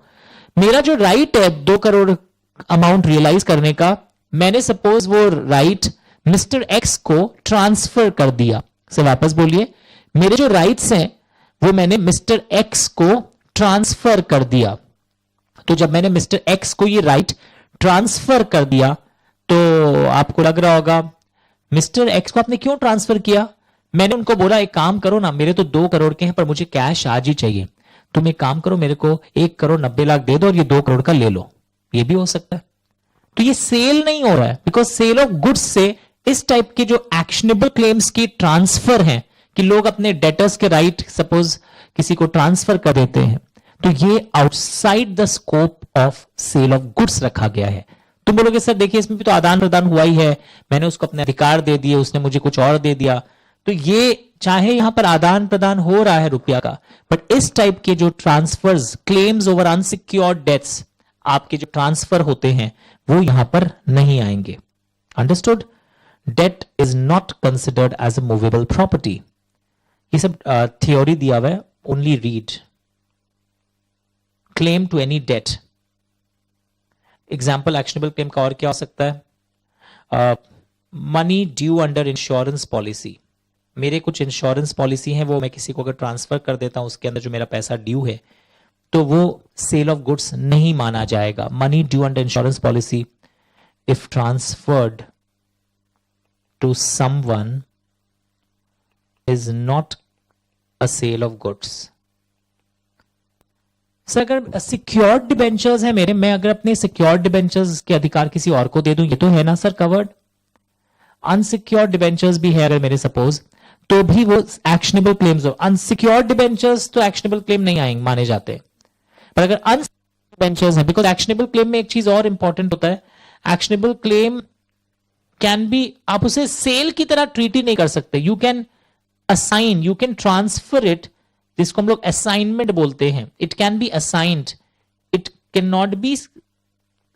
मेरा जो राइट है 2 करोड़ अमाउंट रियलाइज करने का, मैंने सपोज वो राइट मिस्टर एक्स को ट्रांसफर कर दिया. से वापस बोलिए, मेरे जो राइट्स हैं वो मैंने मिस्टर एक्स को ट्रांसफर कर दिया. तो जब मैंने मिस्टर एक्स को ये राइट ट्रांसफर कर दिया, तो आपको लग रहा होगा मिस्टर एक्स को आपने क्यों ट्रांसफर किया? मैंने उनको बोला एक काम करो ना, मेरे तो 2 करोड़ के हैं पर मुझे कैश आज ही चाहिए, तुम एक काम करो, मेरे को 1 करोड़ 90 लाख दे दो और ये 2 करोड़ का ले लो. ये भी हो सकता है. तो ये सेल नहीं हो रहा है, बिकॉज सेल ऑफ गुड्स से इस टाइप के जो एक्शनेबल क्लेम्स की ट्रांसफर हैं कि लोग अपने डेटर्स के राइट सपोज किसी को ट्रांसफर कर देते हैं, तो ये outside the scope of sale of goods रखा गया है। तुम बोलोगे सर देखिए इसमें भी तो आदान प्रदान हुआ ही है, मैंने उसको अपने अधिकार दे दिए, उसने मुझे कुछ और दे दिया, तो ये चाहे यहां पर आदान प्रदान हो रहा है रुपया का, बट इस टाइप के जो transfers, claims over unsecured debts, आपके जो ट्रांसफर होते हैं वो यहां पर नहीं आएंगे। Understood? Debt is not considered as a movable property. ये सब थ्योरी दिया हुआ है, only read. Claim to any debt, example actionable claim का और क्या हो सकता है? Money due under insurance policy, मेरे कुछ इंश्योरेंस पॉलिसी है, वो मैं किसी को अगर ट्रांसफर कर देता हूं, उसके अंदर जो मेरा पैसा ड्यू है, तो वो सेल ऑफ गुड्स नहीं माना जाएगा। Money due under insurance policy if transferred to someone is not a sale of goods. Sir अगर सिक्योर्ड डिबेंचर्स है मेरे, मैं अगर अपने सिक्योर्ड डिबेंचर्स के अधिकार किसी और को दे दूं, ये तो है ना सर कवर्ड। अनसिक्योर्ड डिबेंचर्स भी है अगर मेरे सपोज, तो भी वो एक्शनेबल क्लेम्स हो। अनसिक्योर्ड डिबेंचर्स तो एक्शनेबल क्लेम नहीं आएंगे, माने जाते हैं, पर अगर अनसिक्योर्ड डिबेंचर्स है, बिकॉज एक्शनेबल क्लेम में एक चीज और इंपॉर्टेंट होता है, एक्शनेबल क्लेम कैन बी, आप उसे सेल की तरह ट्रीट ही नहीं कर सकते। You can assign, you can transfer it, जिसको हम लोग असाइनमेंट बोलते हैं। It can be assigned, it can not be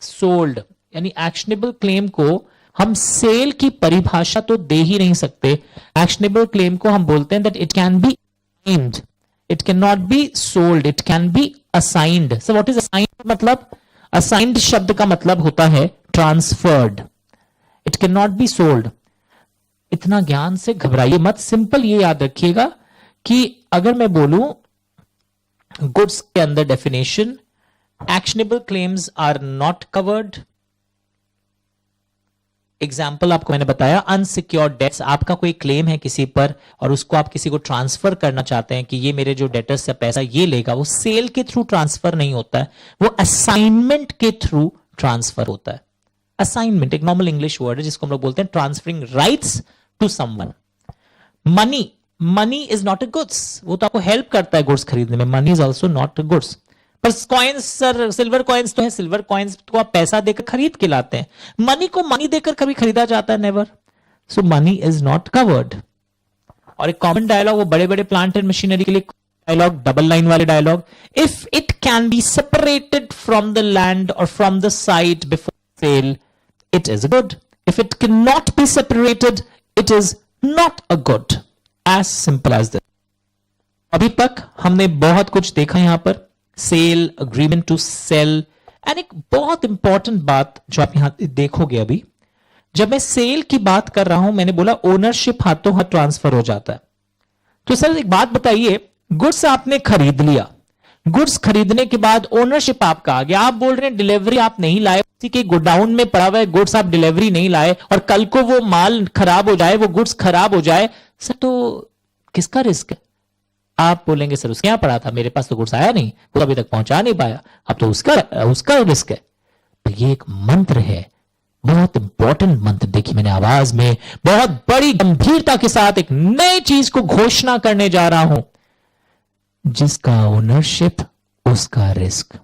sold. यानी एक्शनेबल क्लेम को हम सेल की परिभाषा तो दे ही नहीं सकते। एक्शनेबल क्लेम को हम बोलते हैं that it can be assigned, it can not be sold, it can be assigned. So what is assigned? मतलब असाइंड शब्द का मतलब होता है transferred. It can not be sold. इतना ज्ञान से घबराइए मत, सिंपल ये याद रखिएगा कि अगर मैं बोलूं गुड्स के अंदर definition, actionable claims are not covered. Example आपको मैंने बताया, अनसिक्योर्ड डेट्स, आपका कोई क्लेम है किसी पर और उसको आप किसी को ट्रांसफर करना चाहते हैं कि ये मेरे जो डेटर्स से पैसा ये लेगा, वो सेल के थ्रू ट्रांसफर नहीं होता है, वो असाइनमेंट के थ्रू ट्रांसफर होता है। असाइनमेंट एक नॉर्मल इंग्लिश वर्ड है जिसको हम लोग बोलते हैं transferring rights to someone. Money, money is not a goods, वो तो आपको हेल्प करता है गुड्स खरीदने में, money is also not goods. पर कॉइन्स सर, सिल्वर कॉइन्स तो है, सिल्वर कॉइन्स को आप पैसा देकर खरीद के लाते हैं, मनी को मनी देकर कभी खरीदा जाता है? Never. So money is not covered. और एक कॉमन डायलॉग, वो बड़े बड़े प्लांट एंड मशीनरी के लिए डायलॉग, डबल लाइन वाले dialogue, if it can be separated from the land और from the site before sale, it is a good. If it cannot be separated, it is not a good. As simple as this. अभी तक हमने बहुत कुछ देखा यहां पर, sale, agreement to sale, and एक बहुत इंपॉर्टेंट बात जो आप यहां देखोगे अभी, जब मैं सेल की बात कर रहा हूं, मैंने बोला ओनरशिप हाथों हाथ ट्रांसफर हो जाता है। तो सर एक बात बताइए, गुड्स आपने खरीद लिया, गुड्स खरीदने के बाद ओनरशिप आपका आ गया, आप बोल रहे हैं डिलीवरी आप नहीं लाए, किसी के गोडाउन में पड़ा हुआ है गुड्स, आप डिलीवरी नहीं लाए और कल को वो माल खराब हो जाए, वो गुड्स खराब हो जाए, सर तो किसका रिस्क है? आप बोलेंगे सर उसके यहां पड़ा था, मेरे पास तो गुड्स आया नहीं, वो अभी तक पहुंचा नहीं पाया, अब तो उसका रिस्क है। तो ये एक मंत्र है, बहुत इंपॉर्टेंट मंत्र। देखिए मैंने आवाज में बहुत बड़ी गंभीरता के साथ एक नई चीज को घोषणा करने जा रहा हूं, जिसका ओनरशिप उसका रिस्क।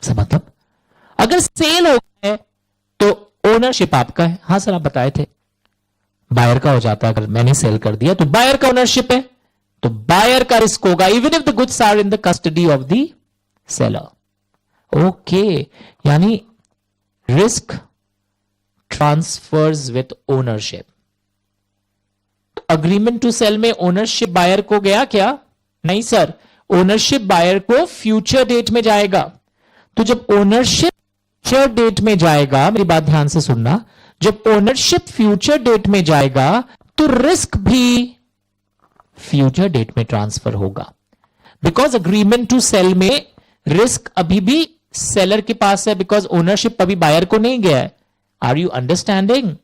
सब मतलब अगर सेल हो गया है तो ओनरशिप आपका है। हाँ सर आप बताए थे, बायर का हो जाता है, अगर मैंने सेल कर दिया तो बायर का ओनरशिप है, तो बायर का रिस्क होगा even if the goods are in the custody of the seller. Okay, यानी risk transfers with ownership. Agreement to cell में ओनरशिप बायर को गया क्या? नहीं सर, ओनरशिप बायर को फ्यूचर डेट में जाएगा। तो जब ओनरशिप फ्यूचर डेट में जाएगा, मेरी बात ध्यान से सुनना, जब ओनरशिप फ्यूचर डेट में जाएगा तो रिस्क भी फ्यूचर डेट में ट्रांसफर होगा, बिकॉज अग्रीमेंट टू सेल में रिस्क अभी भी सेलर के पास है, बिकॉज ओनरशिप अभी बायर को नहीं गया है। Are you understanding?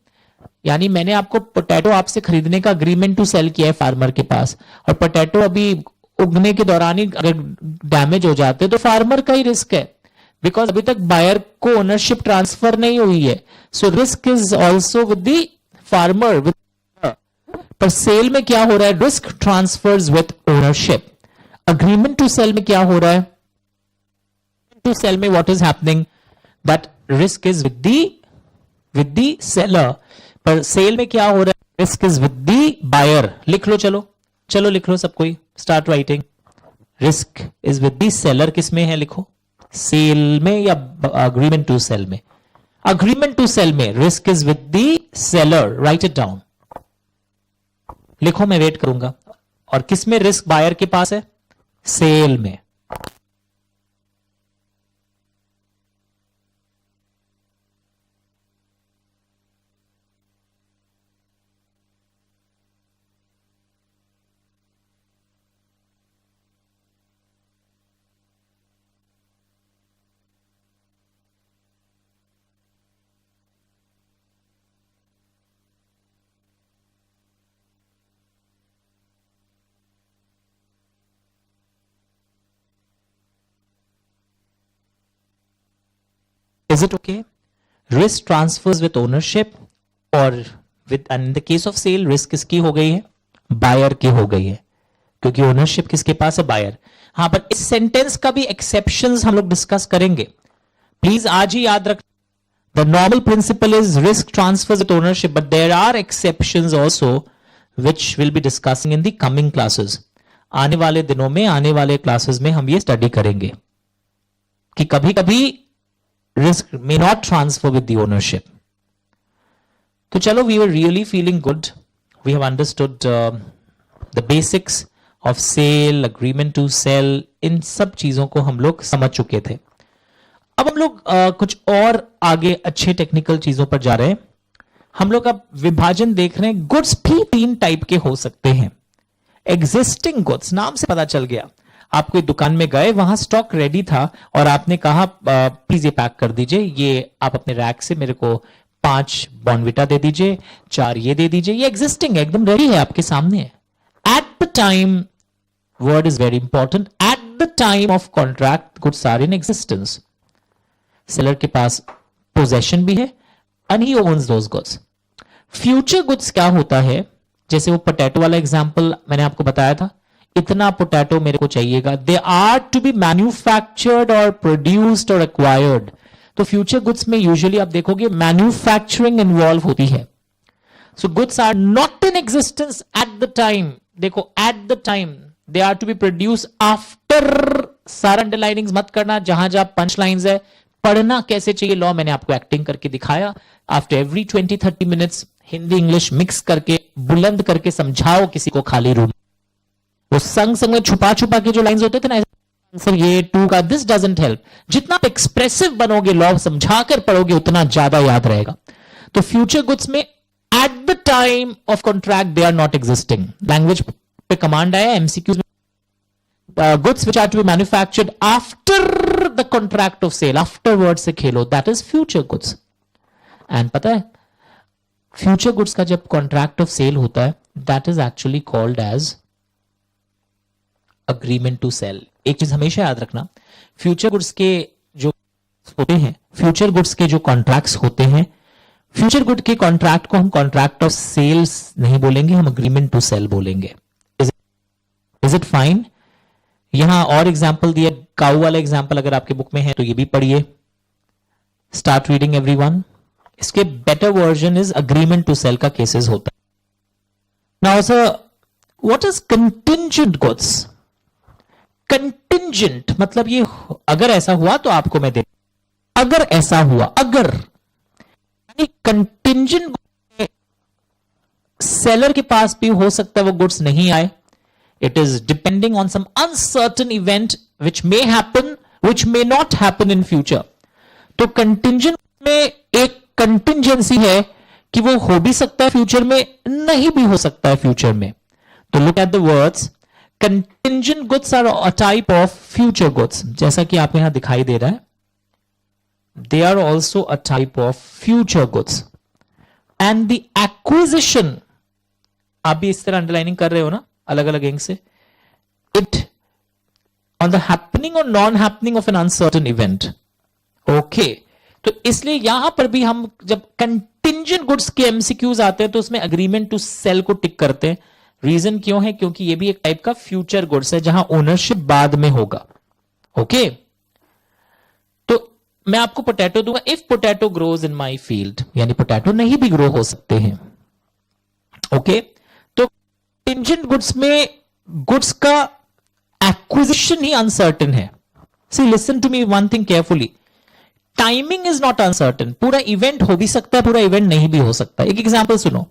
यानी मैंने आपको पोटैटो आपसे खरीदने का अग्रीमेंट टू सेल किया है फार्मर के पास, और पोटैटो अभी उगने के दौरान ही अगर डैमेज हो जाते तो फार्मर का ही रिस्क है, बिकॉज अभी तक बायर को ओनरशिप ट्रांसफर नहीं हुई है। So risk is also with the former with, पर सेल में क्या हो रहा है, risk transfers with ownership. Agreement to cell में क्या हो रहा है, टू सेल में what is happening, that risk is with the seller. पर सेल में क्या हो रहा है, risk is with the buyer. लिख लो, चलो लिख लो सब कोई, start writing. Risk is with the seller किस में है, लिखो, सेल में या अग्रीमेंट टू सेल में. अग्रीमेंट टू सेल में risk is with the seller, right it down, लिखो, मैं वेट करूंगा. और किस में रिस्क बायर के पास है, सेल में. Is it okay? Risk transfers with ownership, और with, and in the case of sale, risk किसकी हो गई है, बायर की हो गई है, क्योंकि ओनरशिप किसके पास है, बायर. हाँ, पर इस सेंटेंस का भी एक्सेप्शंस हम लोग डिस्कस करेंगे. प्लीज आज ही याद रख, the normal principle is risk transfers with ownership, but there are exceptions also which will be discussing in the coming classes. आने वाले दिनों में, आने वाले क्लासेस में हम ये स्टडी करेंगे कि कभी कभी risk may not transfer with the ownership. तो चलो, we were really feeling good. We have understood the basics of sale, agreement to sell. इन सब चीजों को हम लोग समझ चुके थे. अब हम लोग कुछ और आगे अच्छे टेक्निकल चीजों पर जा रहे हैं. हम लोग अब विभाजन देख रहे हैं. गुड्स भी 3 टाइप के हो सकते हैं. एग्जिस्टिंग गुड्स, नाम से पता चल गया. आप कोई दुकान में गए, वहां स्टॉक रेडी था और आपने कहा प्लीज ये पैक कर दीजिए, ये आप अपने रैक से मेरे को 5 बॉर्नविटा दे दीजिए, 4 ये दे दीजिए. ये एग्जिस्टिंग है, एकदम रेडी है, आपके सामने है. At the time, word is very important, at the time of contract goods are in existence. Seller के पास पोजेशन भी है and he owns those goods. Future goods क्या होता है, जैसे वो पोटैटो वाला एग्जांपल मैंने आपको बताया था, इतना पोटैटो मेरे को चाहिएगा. They are to be manufactured और प्रोड्यूस्ड और एक्वायर्ड. तो फ्यूचर गुड्स में यूजुअली आप देखोगे मैन्युफैक्चरिंग इन्वॉल्व होती है. So goods are not in existence at the time. देखो, at the time, they are to be produce after. सारा अंडरलाइनिंग मत करना, जहां जहां पंच लाइन्स है, पढ़ना कैसे चाहिए लॉ मैंने आपको एक्टिंग करके दिखाया. After every 20-30 minutes Hindi English mix करके बुलंद करके समझाओ किसी को खाली रूम. वो संग संग में छुपा छुपा के जो लाइंस होते थे ना, आंसर ये 2 का, दिस डजंट हेल्प. जितना आप एक्सप्रेसिव बनोगे, लॉ समझाकर पढ़ोगे, उतना ज्यादा याद रहेगा. तो फ्यूचर गुड्स में at the time of contract they are not existing. Language पे कमांड आया एमसीक्यूज में, goods which are to be manufactured after the contract of sale. After word से खेलो, that is future goods. And पता है, future goods का जब contract of sale होता है, that is actually called as agreement to sale. एक चीज हमेशा याद रखना, फ्यूचर गुड्स के जो होते हैं, फ्यूचर गुड्स के जो कॉन्ट्रैक्ट्स होते हैं, फ्यूचर गुड के कॉन्ट्रैक्ट को हम कॉन्ट्रैक्ट ऑफ सेल्स नहीं बोलेंगे, हम अग्रीमेंट टू सेल बोलेंगे. Is it fine? यहां और एग्जाम्पल दिया, काऊ वाला एग्जाम्पल अगर आपके बुक में है तो ये भी पढ़िए. Start reading everyone. इसके better version is agreement to cell का केसेस होता है. Now sir, what is contingent goods? Contingent मतलब ये, अगर ऐसा हुआ तो आपको मैं दे, अगर ऐसा हुआ, अगर कंटिंजेंट सेलर के पास भी हो सकता है वो गुड्स नहीं आए. It is depending on some uncertain event which may happen, which may not happen in future. तो कंटिंजेंट में एक कंटिंजेंसी है कि वो हो भी सकता है फ्यूचर में, नहीं भी हो सकता है फ्यूचर में. तो look at the words. Contingent goods are a type of future goods, जैसा कि आपको यहां दिखाई दे रहा है. They are also a type of future goods. And the acquisition, आप भी इस तरह अंडरलाइनिंग कर रहे हो ना, अलग अलग एंग से. इट ऑन द हैपनिंग और non happening of N uncertain event. Okay, तो इसलिए यहां पर भी हम जब कंटिंजेंट कंटिंजेंट गुड्स के एमसीक्यूज आते हैं तो उसमें अग्रीमेंट टू सेल को टिक करते हैं। रीजन क्यों है? क्योंकि ये भी एक टाइप का फ्यूचर गुड्स है जहां ओनरशिप बाद में होगा। ओके, तो मैं आपको पोटैटो दूंगा, if potato grows in my field, यानी पोटैटो नहीं भी ग्रो हो सकते हैं। ओके, तो कंटिंजेंट गुड्स में गुड्स का एक्विजिशन ही अनसर्टेन है। See listen to me one thing carefully, timing is not uncertain. पूरा इवेंट हो भी सकता है, पूरा इवेंट नहीं भी हो सकता। एक एग्जांपल सुनो,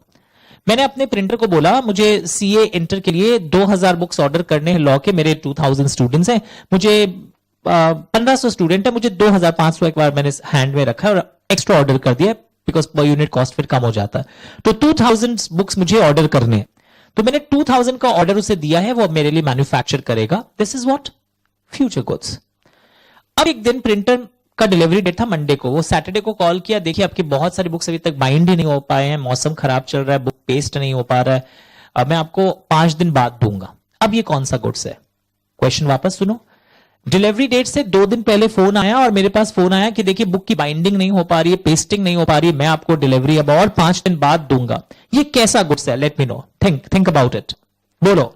मैंने अपने प्रिंटर को बोला मुझे सीए इंटर के लिए 2000 बुक्स ऑर्डर करने हैं लॉ के, मेरे 2000 स्टूडेंट्स हैं, मुझे 1500 स्टूडेंट है, मुझे 2500 एक बार मैंने हैंड में रखा और एक्स्ट्रा ऑर्डर कर दिया बिकॉज पर यूनिट कॉस्ट फिर कम हो जाता है। तो 2000 बुक्स मुझे ऑर्डर करने हैं, तो मैंने 2000 का ऑर्डर उसे दिया है, वो मेरे लिए मैन्युफैक्चर करेगा। This is what future goods. अब एक दिन प्रिंटर का डिलीवरी डेट था मंडे को, वो सैटरडे को कॉल किया, देखिए आपकी बहुत सारी बुक्स अभी तक बाइंड ही नहीं हो पाए हैं, मौसम खराब चल रहा है, बुक पेस्ट नहीं हो पा रहा है, अब मैं आपको 5 दिन बाद दूंगा। अब ये कौन सा गुड्स है? क्वेश्चन वापस सुनो, डिलीवरी डेट से 2 दिन पहले फोन आया और मेरे पास फोन आया कि देखिए बुक की बाइंडिंग नहीं हो पा रही है, पेस्टिंग नहीं हो पा रही है, मैं आपको डिलीवरी अब और 5 दिन बाद दूंगा। ये कैसा गुड्स है? Let me know, think about it, बोलो।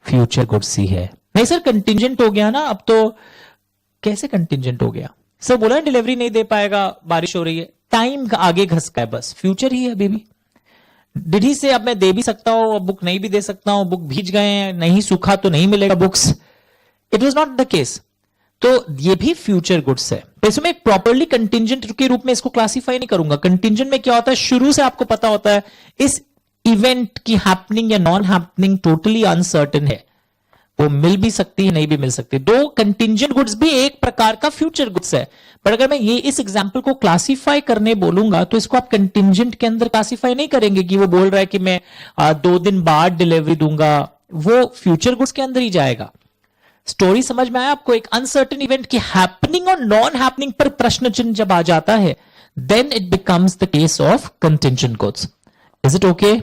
फ्यूचर गुड्स ही है। नहीं सर कंटिंजेंट हो गया ना, अब तो कैसे कंटिंजेंट हो गया? सर बोला डिलीवरी नहीं दे पाएगा, बारिश हो रही है, टाइम आगे घस का है, बस फ्यूचर ही है अभी भी। डिड ही से अब मैं दे भी सकता हूं, बुक नहीं भी दे सकता हूं, बुक भीज गए हैं, नहीं सूखा तो नहीं मिलेगा books. It was not the case. तो ये भी फ्यूचर गुड्स है। तो इसमें एक प्रॉपरली कंटिंजेंट के रूप में इसको क्लासिफाई नहीं करूंगा। कंटिंजेंट में क्या होता है, शुरू से आपको पता होता है इस इवेंट की हैपनिंग या नॉन हैपनिंग टोटली अनसर्टेन है, वो मिल भी सकती है नहीं भी मिल सकती। दो कंटिंजेंट गुड्स भी एक प्रकार का फ्यूचर गुड्स है, पर अगर मैं ये इस एग्जांपल को क्लासिफाई करने बोलूंगा तो इसको आप कंटिंजेंट के अंदर क्लासिफाई नहीं करेंगे कि वो बोल रहा है कि मैं 2 दिन बाद डिलीवरी दूंगा, वो फ्यूचर गुड्स के अंदर ही जाएगा। स्टोरी समझ में आया आपको? एक अनसर्टेन इवेंट की हैपनिंग और नॉन हैपनिंग पर प्रश्न चिन्ह जब आ जाता है, then it becomes the case of contingent goods. Is it okay?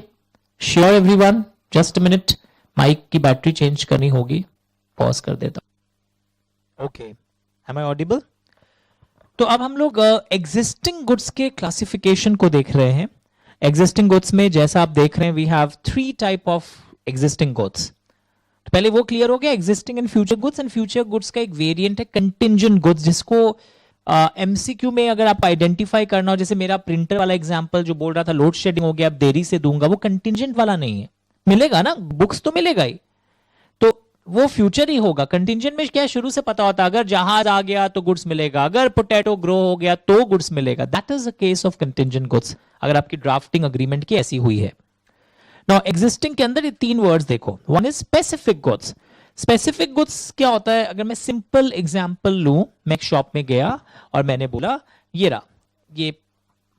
Sure everyone? Just a minute, mic की बैटरी चेंज करनी होगी, पॉज कर देता हूं। Okay, am I audible? तो अब हम लोग एग्जिस्टिंग गुड्स के क्लासिफिकेशन को देख रहे हैं। एग्जिस्टिंग गुड्स में जैसा आप देख रहे हैं we have 3 type of existing goods. तो पहले वो क्लियर हो गया, existing and future goods. And future goods का एक वेरिएंट है कंटिंजेंट गुड्स, जिसको एमसीक्यू में अगर आप आइडेंटिफाई करना हो, जैसे मेरा प्रिंटर वाला एग्जांपल जो बोल रहा था लोड शेडिंग हो गया अब देरी से दूंगा, वो कंटिंजेंट वाला नहीं है, मिलेगा ना बुक्स तो मिलेगा ही, तो वो फ्यूचर ही होगा। कंटिंजेंट में क्या शुरू से पता होता है, अगर जहाज आ गया तो गुड्स मिलेगा, अगर पोटैटो ग्रो हो गया तो गुड्स मिलेगा। That is the case of contingent goods, अगर आपकी ड्राफ्टिंग अग्रीमेंट की ऐसी हुई है। नाउ एग्जिस्टिंग के अंदर ये 3 वर्ड्स देखो, one is specific goods. Specific goods क्या होता है? अगर मैं सिंपल एग्जांपल लूं, मैं एक शॉप में गया और मैंने बोला ये रहा, ये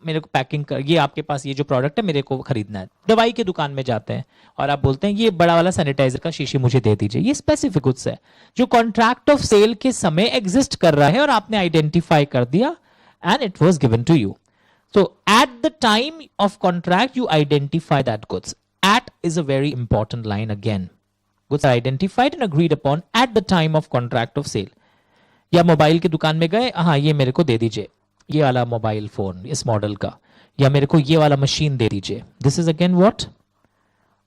मेरे को पैकिंग कर, ये आपके पास ये जो प्रोडक्ट है मेरे को खरीदना है। दवाई की दुकान में जाते हैं और आप बोलते हैं ये बड़ा वाला सैनिटाइजर का शीशी मुझे दे दीजिए। ये स्पेसिफिक गुड्स है जो कॉन्ट्रैक्ट ऑफ सेल के समय एग्जिस्ट कर रहा है और आपने आइडेंटिफाई कर दिया and it was given to you. So at the time of contract, you identify that goods. At is a very important line again. Goods are identified and agreed upon at the time of contract of sale. या mobile की दुकान में गए, हाँ ये मेरे को दे दीजिए, ये वाला मोबाइल फोन इस मॉडल का, या मेरे को ये वाला मशीन दे दीजिए। This is again what?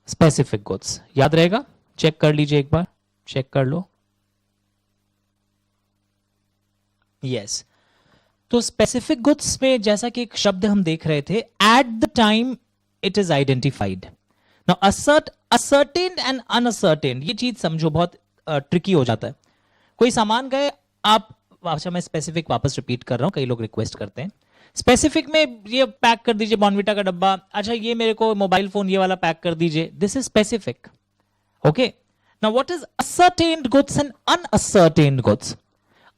Specific goods. याद रहेगा? चेक कर लीजिए एक बार, चेक कर लो। यस, तो स्पेसिफिक गुड्स में जैसा कि एक शब्द हम देख रहे थे, eight the time it is identified. Now ascertain and uncertain, ये चीज समझो, बहुत ट्रिकी हो जाता है। कोई सामान गए आप, अच्छा मैं स्पेसिफिक वापस रिपीट कर रहा हूं, कई लोग रिक्वेस्ट करते हैं। स्पेसिफिक में ये पैक कर दीजिए बॉर्नविटा का डब्बा, अच्छा ये मेरे को मोबाइल फोन ये वाला पैक कर दीजिए, this is specific. Okay, now what is ascertained goods and unascertained goods?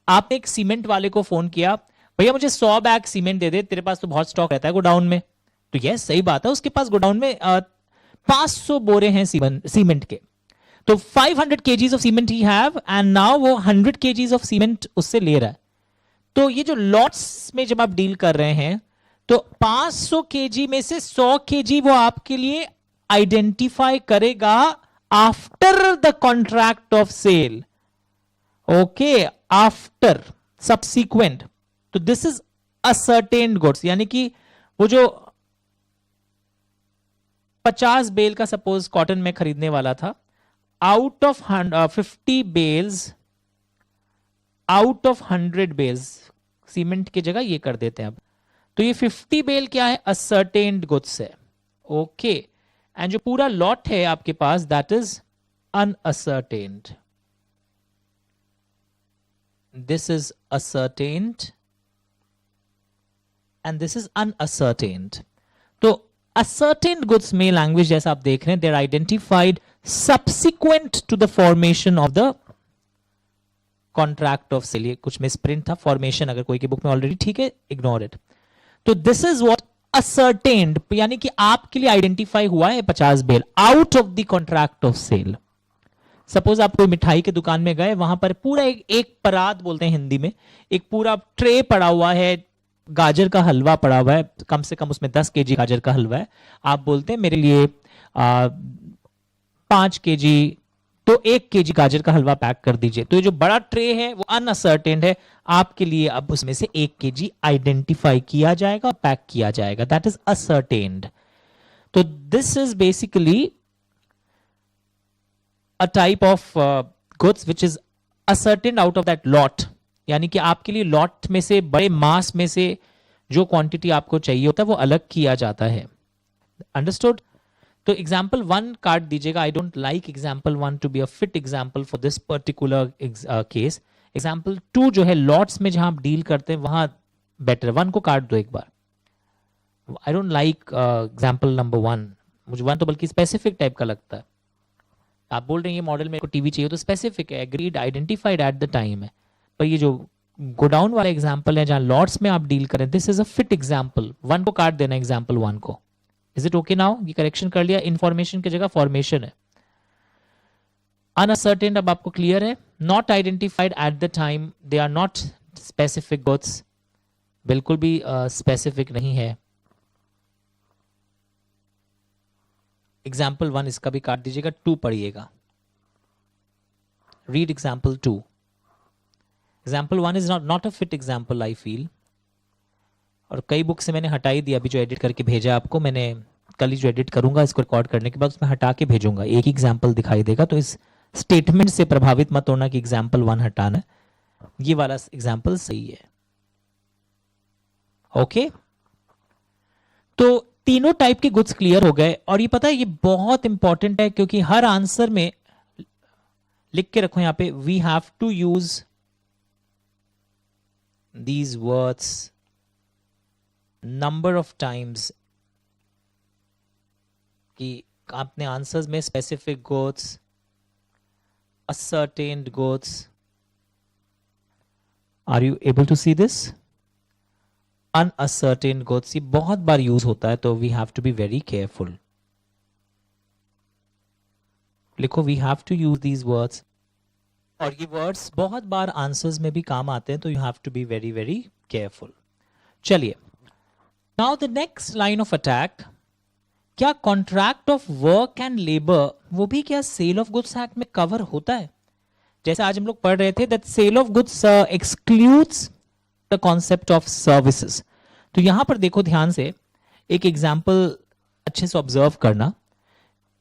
आपने एक सीमेंट वाले को फोन किया, भैया मुझे 100 बैग सीमेंट दे दे, तेरे पास तो बहुत स्टॉक रहता है गोडाउन में। तो यस सही बात है, उसके पास गोडाउन में 500 बोरे हैं सीमेंट के, तो 500 kgs of cement he have and now वो 100 kgs ऑफ सीमेंट उससे ले रहा है। तो ये जो लॉट्स में जब आप डील कर रहे हैं तो 500 kg में से 100 kg वो आपके लिए आइडेंटिफाई करेगा after the contract of sale. Okay, after, subsequent. तो दिस इज असर्टेन्ड गुड्स, यानी कि वो जो 50 बेल का सपोज कॉटन में खरीदने वाला था, out of 50 bales, out of 100 bales, cement की जगह ये कर देते हैं अब, तो ये 50 बेल क्या है, असर्टेन्ड गुड्स है. ओके, एंड जो पूरा लॉट है आपके पास, that is unascertained. This is ascertained and this is unascertained. तो ascertained goods में लैंग्वेज जैसा आप देख रहे हैं, they are identified subsequent to the formation of the contract of sale. ये कुछ मिसप्रिंट था, फॉर्मेशन अगर कोई की बुक में ऑलरेडी, ठीक है, इग्नोर इट. तो दिस इज व्हाट ascertained, यानी कि आपके लिए आइडेंटिफाई हुआ है 50 bale out of the contract of sale. Suppose आप कोई मिठाई की दुकान में गए, वहां पर पूरा एक परात बोलते हैं हिंदी में, एक पूरा ट्रे पड़ा हुआ है, गाजर का हलवा पड़ा हुआ है, कम से कम उसमें 10 केजी गाजर का हलवा है. आप बोलते हैं मेरे लिए 5 केजी, तो 1 केजी गाजर का हलवा पैक कर दीजिए. तो ये जो बड़ा ट्रे है वो अनअसर्टेन्ड है, आपके लिए अब उसमें से 1 केजी आइडेंटिफाई किया जाएगा, पैक किया जाएगा, दैट इज असर्टेन्ड. तो this is basically a type of goods which is ascertained out of that lot, यानी कि आपके लिए लॉट में से, बड़े मास में से जो क्वांटिटी आपको चाहिए होता है वो अलग किया जाता है. अंडरस्टूड? तो एग्जाम्पल 1 काट दीजिएगा. I don't like example 1 to be a fit example for this particular case. Example 2 जो है लॉट्स में जहां आप डील करते हैं वहां बेटर. 1 को काट दो एक बार. I don't like example number 1. मुझे 1 तो बल्कि स्पेसिफिक टाइप का लगता है. आप बोल रहे हैं ये मॉडल मेरे को टीवी चाहिए, तो स्पेसिफिक है, agreed, identified at the time है. पर ये जो गोडाउन वाला एग्जाम्पल है जहां लॉट्स में आप डील करें, this is a fit example. 1 को काट देना एग्जाम्पल 1 को. Is it okay now? ये करेक्शन कर लिया, इंफॉर्मेशन की जगह फॉर्मेशन है. अनअसर्टेन अब आपको क्लियर है. Not identified at the time, they are not specific goods, बिल्कुल भी स्पेसिफिक नहीं है. एग्जाम्पल 1 इसका भी काट दीजिएगा. 2 पढ़िएगा. Read example 2. Example 1 is not a fit example I feel. और कई बुक से मैंने हटाई दिया, अभी जो एडिट करके भेजा आपको मैंने, कल ही जो एडिट करूंगा इसको रिकॉर्ड करने के बाद उसमें हटा के भेजूंगा. एक ही एग्जाम्पल दिखाई देगा, तो इस स्टेटमेंट से प्रभावित मत होना कि एग्जाम्पल 1 हटाना. ये वाला एग्जाम्पल सही है. ओके, तो तीनों टाइप के गुड्स क्लियर हो गए. और ये पता है ये बहुत इंपॉर्टेंट है, क्योंकि हर आंसर में लिख के रखो यहां पे, we have to use these words number of times, कि आपने आंसर्स में specific goods, ascertained goods, are you able to see this? Unascertained goods ये बहुत बार यूज होता है, तो we have to be very careful. लिखो we have to use these words. और ये वर्ड्स बहुत बार आंसर्स में भी काम आते हैं, तो you have to be very very careful. चलिए, now the next line of attack. क्या contract of work and labour वो भी क्या सेल ऑफ गुड्स एक्ट में कवर होता है? जैसे आज हम लोग पढ़ रहे थे that sale of goods excludes the concept of services. तो यहां पर देखो ध्यान से, एक एग्जाम्पल अच्छे से ऑब्जर्व करना.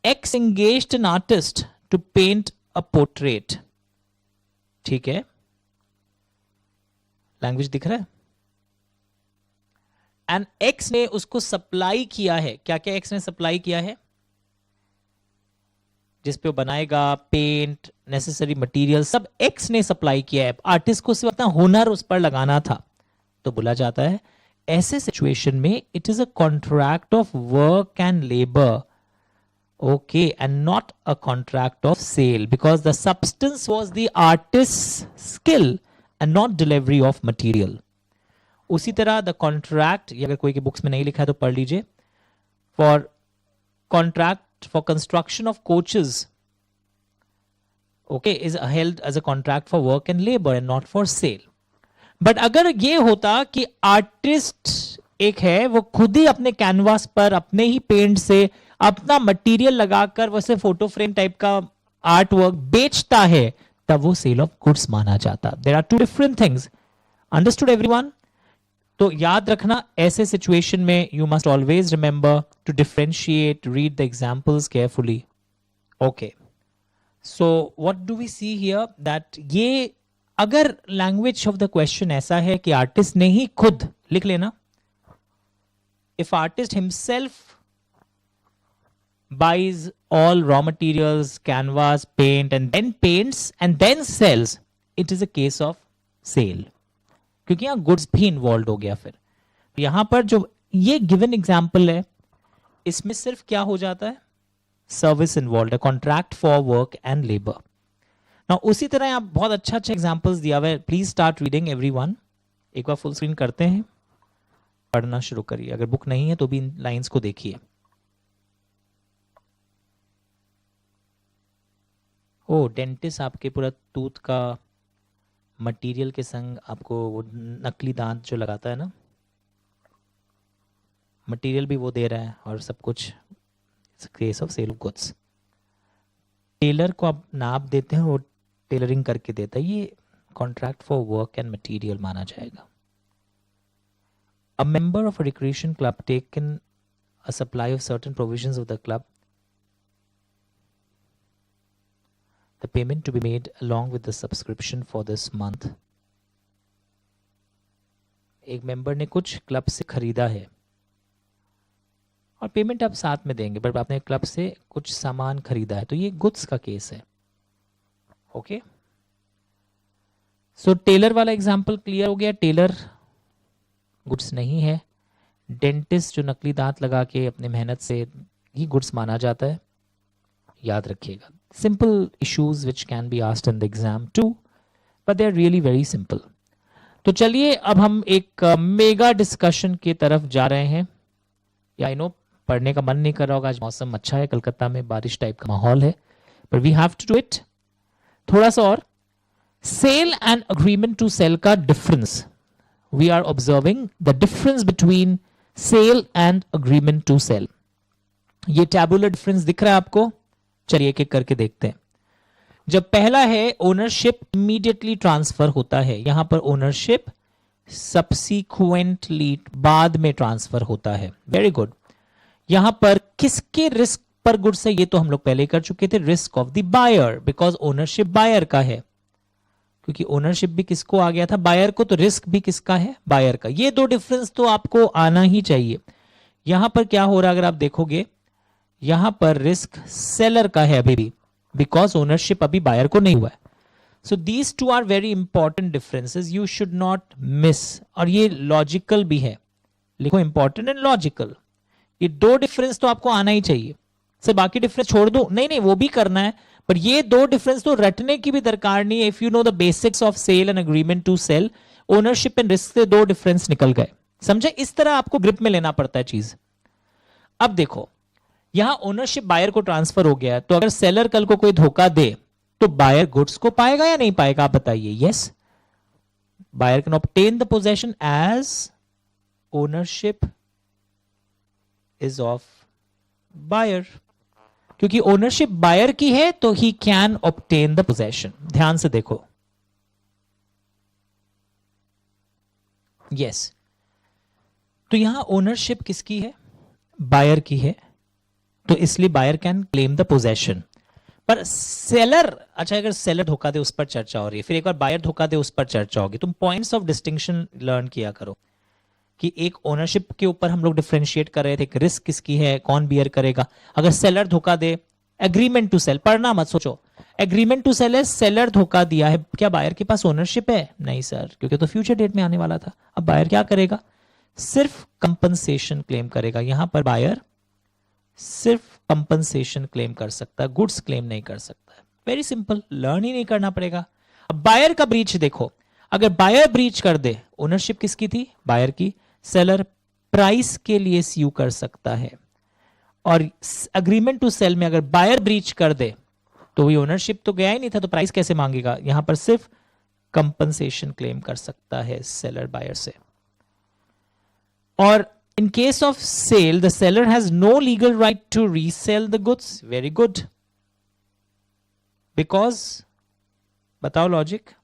X engaged an artist to paint a portrait. ठीक है, लैंग्वेज दिख रहा है. एंड एक्स ने उसको सप्लाई किया है. क्या क्या एक्स ने सप्लाई किया है? जिस पे वो बनाएगा, पेंट, नेसेसरी मटेरियल, सब एक्स ने सप्लाई किया है. आर्टिस्ट को सिर्फ अपना हुनर उस पर लगाना था. तो बोला जाता है ऐसे सिचुएशन में it is a contract of work and labour. Okay, and not a contract of sale, because the substance was the artist's skill and not delivery of material. उसी तरह the contract, ये अगर कोई की बुक्स में नहीं लिखा है तो पढ़ लीजिए. For contract for construction of coaches, okay, is held as a contract for work and labor and not for sale. But अगर ये होता कि आर्टिस्ट एक है, वो खुद ही अपने कैनवास पर अपने ही पेंट से अपना मटेरियल लगाकर वैसे फोटो फ्रेम टाइप का आर्ट वर्क बेचता है, तब वो सेल ऑफ गुड्स माना जाता. There are two different things. Understood everyone? तो याद रखना ऐसे सिचुएशन में you must always remember to differentiate, read the examples carefully. Okay, so what do we see here that ये अगर लैंग्वेज ऑफ द क्वेश्चन ऐसा है कि आर्टिस्ट ने ही खुद लिख लेना, if artist himself buys all raw materials, canvas, paint and then paints and then sells, it is a case of sale. क्योंकि यहां गुड्स भी इन्वॉल्व हो गया. फिर यहां पर जो ये गिवन एग्जांपल है इसमें सिर्फ क्या हो जाता है, सर्विस इन्वॉल्व है, contract for work and labour. Now उसी तरह आप बहुत अच्छा एग्जांपल्स दिया हुआ है. Please start reading everyone. एक बार फुल स्क्रीन करते हैं, पढ़ना शुरू करिए. अगर बुक नहीं है तो भी इन लाइंस को देखिए. ओ डेंटिस्ट आपके पूरा टूथ का मटेरियल के संग आपको वो नकली दांत जो लगाता है ना, मटेरियल भी वो दे रहा है और सब कुछ. Case of sale of goods. Tailor को आप नाप देते हैं, वो टेलरिंग करके देता है. ये contract for work and material माना जाएगा. A member of a recreation club taken a supply of certain provisions of the club, the payment to be made along with the subscription for this month. एक member ने कुछ club से खरीदा है और payment आप साथ में देंगे, बट आपने क्लब से कुछ सामान खरीदा है, तो ये गुड्स का केस है. ओके, सो टेलर वाला एग्जांपल क्लियर हो गया. टेलर गुड्स नहीं है. डेंटिस्ट जो नकली दांत लगा के अपने मेहनत से ही गुड्स माना जाता है. याद रखिएगा. Simple issues which can be asked in the exam too, but they are really very simple. तो चलिए अब हम एक मेगा डिस्कशन की तरफ जा रहे हैं. या आई नो पढ़ने का मन नहीं कर रहा होगा, आज मौसम अच्छा है, कलकत्ता में बारिश टाइप का माहौल है, but we have to do it. थोड़ा सा और. Sale and agreement to cell का difference. We are observing the difference between sale and agreement to sell. ये टैबुलर डिफरेंस दिख रहा है आपको. चलिए एक एक करके देखते हैं. जब पहला है ओनरशिप इमीडिएटली ट्रांसफर होता है. यहां पर ओनरशिप सब्सिक्वेंटली बाद में ट्रांसफर होता है. Very good. यहां पर किसके रिस्क पर गुड्स है, ये तो हम लोग पहले कर चुके थे. Risk of the buyer, because ownership buyer का है. क्योंकि ओनरशिप भी किसको आ गया था, बायर को, तो रिस्क भी किसका है, बायर का. ये दो डिफरेंस तो आपको आना ही चाहिए. यहां पर क्या हो रहा है अगर आप देखोगे, यहां पर रिस्क सेलर का है अभी भी, बिकॉज ओनरशिप अभी बायर को नहीं हुआ है. So these two are very important differences, you should not miss. और ये लॉजिकल भी है, लिखो इंपॉर्टेंट एंड लॉजिकल. ये दो डिफरेंस तो आपको आना ही चाहिए. सर बाकी डिफरेंस छोड़ दो, नहीं नहीं वो भी करना है, पर ये दो डिफरेंस तो रटने की भी दरकार नहीं है. If you know the basics of sale and agreement to sell, ownership and risk से दो डिफरेंस निकल गए. समझे? इस तरह आपको ग्रिप में लेना पड़ता है चीज. अब देखो यहां ओनरशिप बायर को ट्रांसफर हो गया है, तो अगर सेलर कल को कोई धोखा दे तो बायर गुड्स को पाएगा या नहीं पाएगा, आप बताइए. Yes, buyer can obtain the possession as ownership is of buyer. क्योंकि ओनरशिप बायर की है तो he can obtain the possession. ध्यान से देखो. यस, तो यहां ओनरशिप किसकी है, बायर की है, तो इसलिए buyer can claim the possession. पर सेलर, अच्छा अगर सेलर धोखा दे उस पर चर्चा हो रही है, फिर एक बार बायर धोखा दे उस पर चर्चा होगी. तुम पॉइंट्स ऑफ डिस्टिंक्शन लर्न किया करो कि एक ओनरशिप के ऊपर हम लोग डिफरेंशिएट कर रहे थे, एक रिस्क किसकी है, कौन बियर करेगा. अगर सेलर धोखा दे, एग्रीमेंट टू सेल, पढ़ना मत, सोचो. एग्रीमेंट टू सेल है, सेलर धोखा दिया है, क्या बायर के पास ओनरशिप है? नहीं सर, क्योंकि तो फ्यूचर डेट में आने वाला था. अब बायर क्या करेगा, सिर्फ कंपनसेशन क्लेम करेगा. यहां पर बायर सिर्फ कंपनसेशन क्लेम कर सकता है, गुड्स क्लेम नहीं कर सकता है. वेरी सिंपल, लर्न ही नहीं करना पड़ेगा. अब बायर का ब्रीच देखो, अगर बायर ब्रीच कर दे, ओनरशिप किसकी थी, बायर की, सेलर प्राइस के लिए स्यू कर सकता है. और अग्रीमेंट टू सेल में अगर बायर ब्रीच कर दे तो ये ओनरशिप तो गया ही नहीं था, तो प्राइस कैसे मांगेगा. यहां पर सिर्फ कंपनसेशन क्लेम कर सकता है सेलर बायर से. और in case of sale, the seller has no legal right to resell the goods. Very good. Because, batao logic,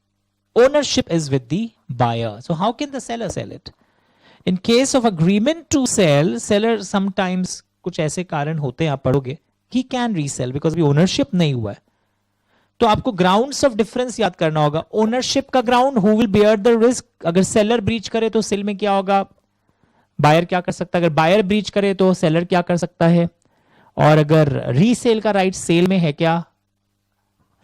ownership is with the buyer. So how can the seller sell it? In case of agreement to sell, seller sometimes कुछ ऐसे कारण होते हैं, आप पढ़ोगे, he can resell because अभी ownership नहीं हुआ है। तो आपको ग्राउंड्स ऑफ डिफरेंस याद करना होगा। ओनरशिप का ground, who will bear the risk. अगर सेलर ब्रीच करे तो सेल में क्या होगा, बायर क्या कर सकता है। अगर बायर ब्रीच करे तो सेलर क्या कर सकता है। और अगर रीसेल का राइट सेल में है क्या,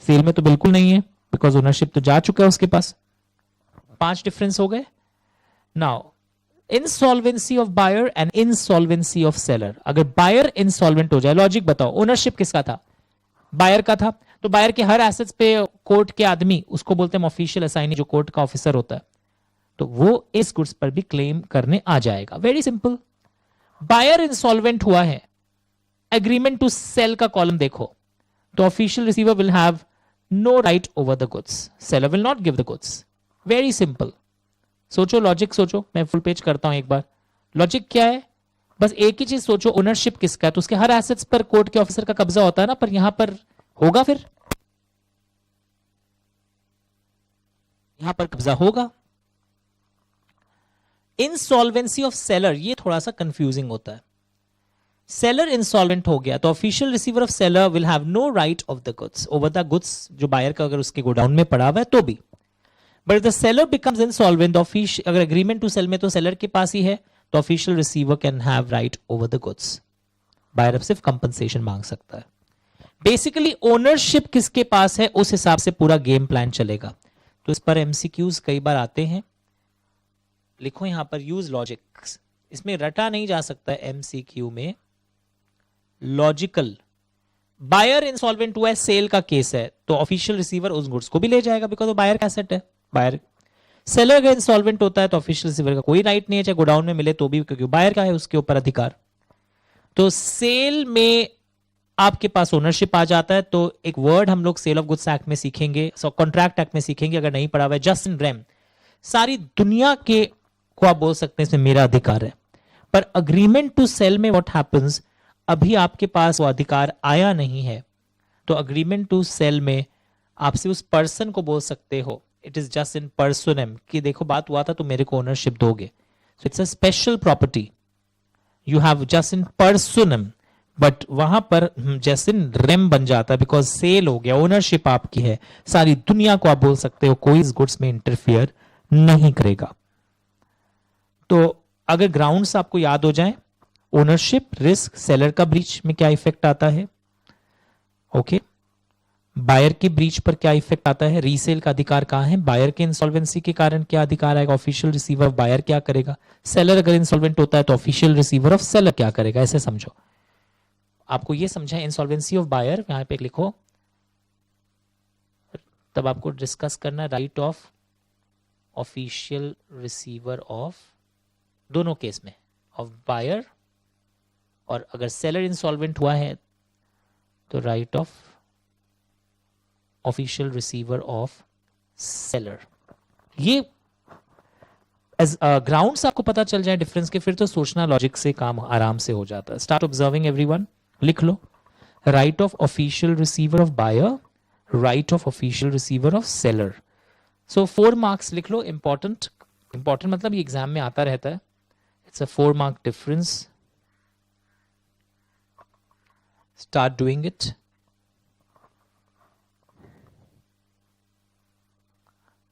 सेल में तो बिल्कुल नहीं है बिकॉज ओनरशिप तो जा चुका है उसके पास। 5 डिफरेंस हो गए। Now insolvency of buyer and insolvency of seller. अगर बायर इंसॉल्वेंट हो जाए, लॉजिक बताओ, ओनरशिप किसका था, बायर का था, तो बायर के हर एसेट्स पे कोर्ट के आदमी, उसको बोलते हैं ऑफिशियल असाइनी, जो कोर्ट का ऑफिसर होता है, तो वो इस गुड्स पर भी क्लेम करने आ जाएगा। Very simple. बायर इंसॉल्वेंट हुआ है, एग्रीमेंट टू सेल का कॉलम देखो, तो official receiver will have no right over the goods, seller will not give the goods. Very simple. सोचो, लॉजिक सोचो, मैं फुल पेज करता हूं एक बार। लॉजिक क्या है, बस एक ही चीज सोचो, ओनरशिप किसका है, तो उसके हर एसेट्स पर कोर्ट के ऑफिसर का कब्जा होता है ना, पर यहां पर होगा, फिर यहां पर कब्जा होगा। इंसॉल्वेंसी ऑफ सेलर, ये थोड़ा सा कंफ्यूजिंग होता है। सेलर इंसॉल्वेंट हो गया तो official receiver of seller will have no right of the goods over the goods, जो बायर का अगर उसके गोडाउन में पड़ा हुआ है तो भी। But the seller becomes insolvent, अगर एग्रीमेंट टू सेल में तो सेलर के पास ही है, तो official receiver can have right over the goods. Buyer अब सिर्फ कंपनसेशन मांग सकता है। बेसिकली ओनरशिप किसके पास है, उस हिसाब से पूरा गेम प्लान चलेगा। तो इस पर एमसीक्यूज कई बार आते हैं, लिखो यहां पर यूज लॉजिक। इसमें रटा नहीं जा सकता है एमसीक्यू में, लॉजिकल। बायर इंसॉल्वेंट हुआ है, सेल का केस है, तो ऑफिशियल रिसीवर उस गुड्स को भी ले जाएगा बिकॉज वो बायर का एसेट है। बायर, सेलर अगर इंसॉल्वेंट होता है तो ऑफिशियल रिसीवर का कोई राइट नहीं है, चाहे गोडाउन में मिले तो भी, क्योंकि बायर का है उसके ऊपर अधिकार। तो सेल में आपके पास ओनरशिप आ जाता है, तो एक वर्ड हम लोग सेल ऑफ गुड्स एक्ट में सीखेंगे, कॉन्ट्रैक्ट एक्ट में सीखेंगे, अगर नहीं पढ़ा हुआ है, जस्ट इन रेम। सारी दुनिया के को आप बोल सकते हैं इसमें मेरा अधिकार है। पर अग्रीमेंट टू सेल में व्हाट हैपेंस, अभी आपके पास वो अधिकार आया नहीं है, तो अग्रीमेंट टू सेल में आपसे उस पर्सन को बोल सकते हो, इट इज जस्ट इन पर्सनम, कि देखो बात हुआ था तो मेरे को ओनरशिप दोगे। So it's a special property, you have just in personam, but वहां पर जस्ट इन रेम बन जाता है बिकॉज सेल हो गया, ओनरशिप आपकी है। सारी दुनिया को आप बोल सकते हो कोई इस गुड्स में इंटरफियर नहीं करेगा। तो अगर ग्राउंड्स आपको याद हो जाए, ओनरशिप, रिस्क, सेलर का ब्रीच में क्या इफेक्ट आता है, ओके, बायर के ब्रीच पर क्या इफेक्ट आता है, रीसेल का अधिकार कहां है, बायर के इंसॉल्वेंसी के कारण क्या अधिकार आएगा, ऑफिशियल रिसीवर ऑफ बायर क्या करेगा, सेलर अगर इंसॉल्वेंट होता है तो ऑफिशियल रिसीवर ऑफ सेलर क्या करेगा। ऐसे समझो, आपको ये समझा इंसॉल्वेंसी ऑफ बायर, यहां पे लिखो, तब आपको डिस्कस करना right of official receiver of, दोनों केस में, ऑफ बायर, और अगर सेलर इंसॉल्वेंट हुआ है तो right of official receiver of seller. ये एज ग्राउंड्स आपको पता चल जाए डिफरेंस के, फिर तो सोचना लॉजिक से काम आराम से हो जाता है। स्टार्ट ऑब्जर्विंग एवरीवन, लिख लो, right of official receiver of buyer, right of official receiver of seller. So 4 marks लिख लो, इंपॉर्टेंट, इंपॉर्टेंट मतलब ये एग्जाम में आता रहता है। It's a 4 mark difference, start doing it.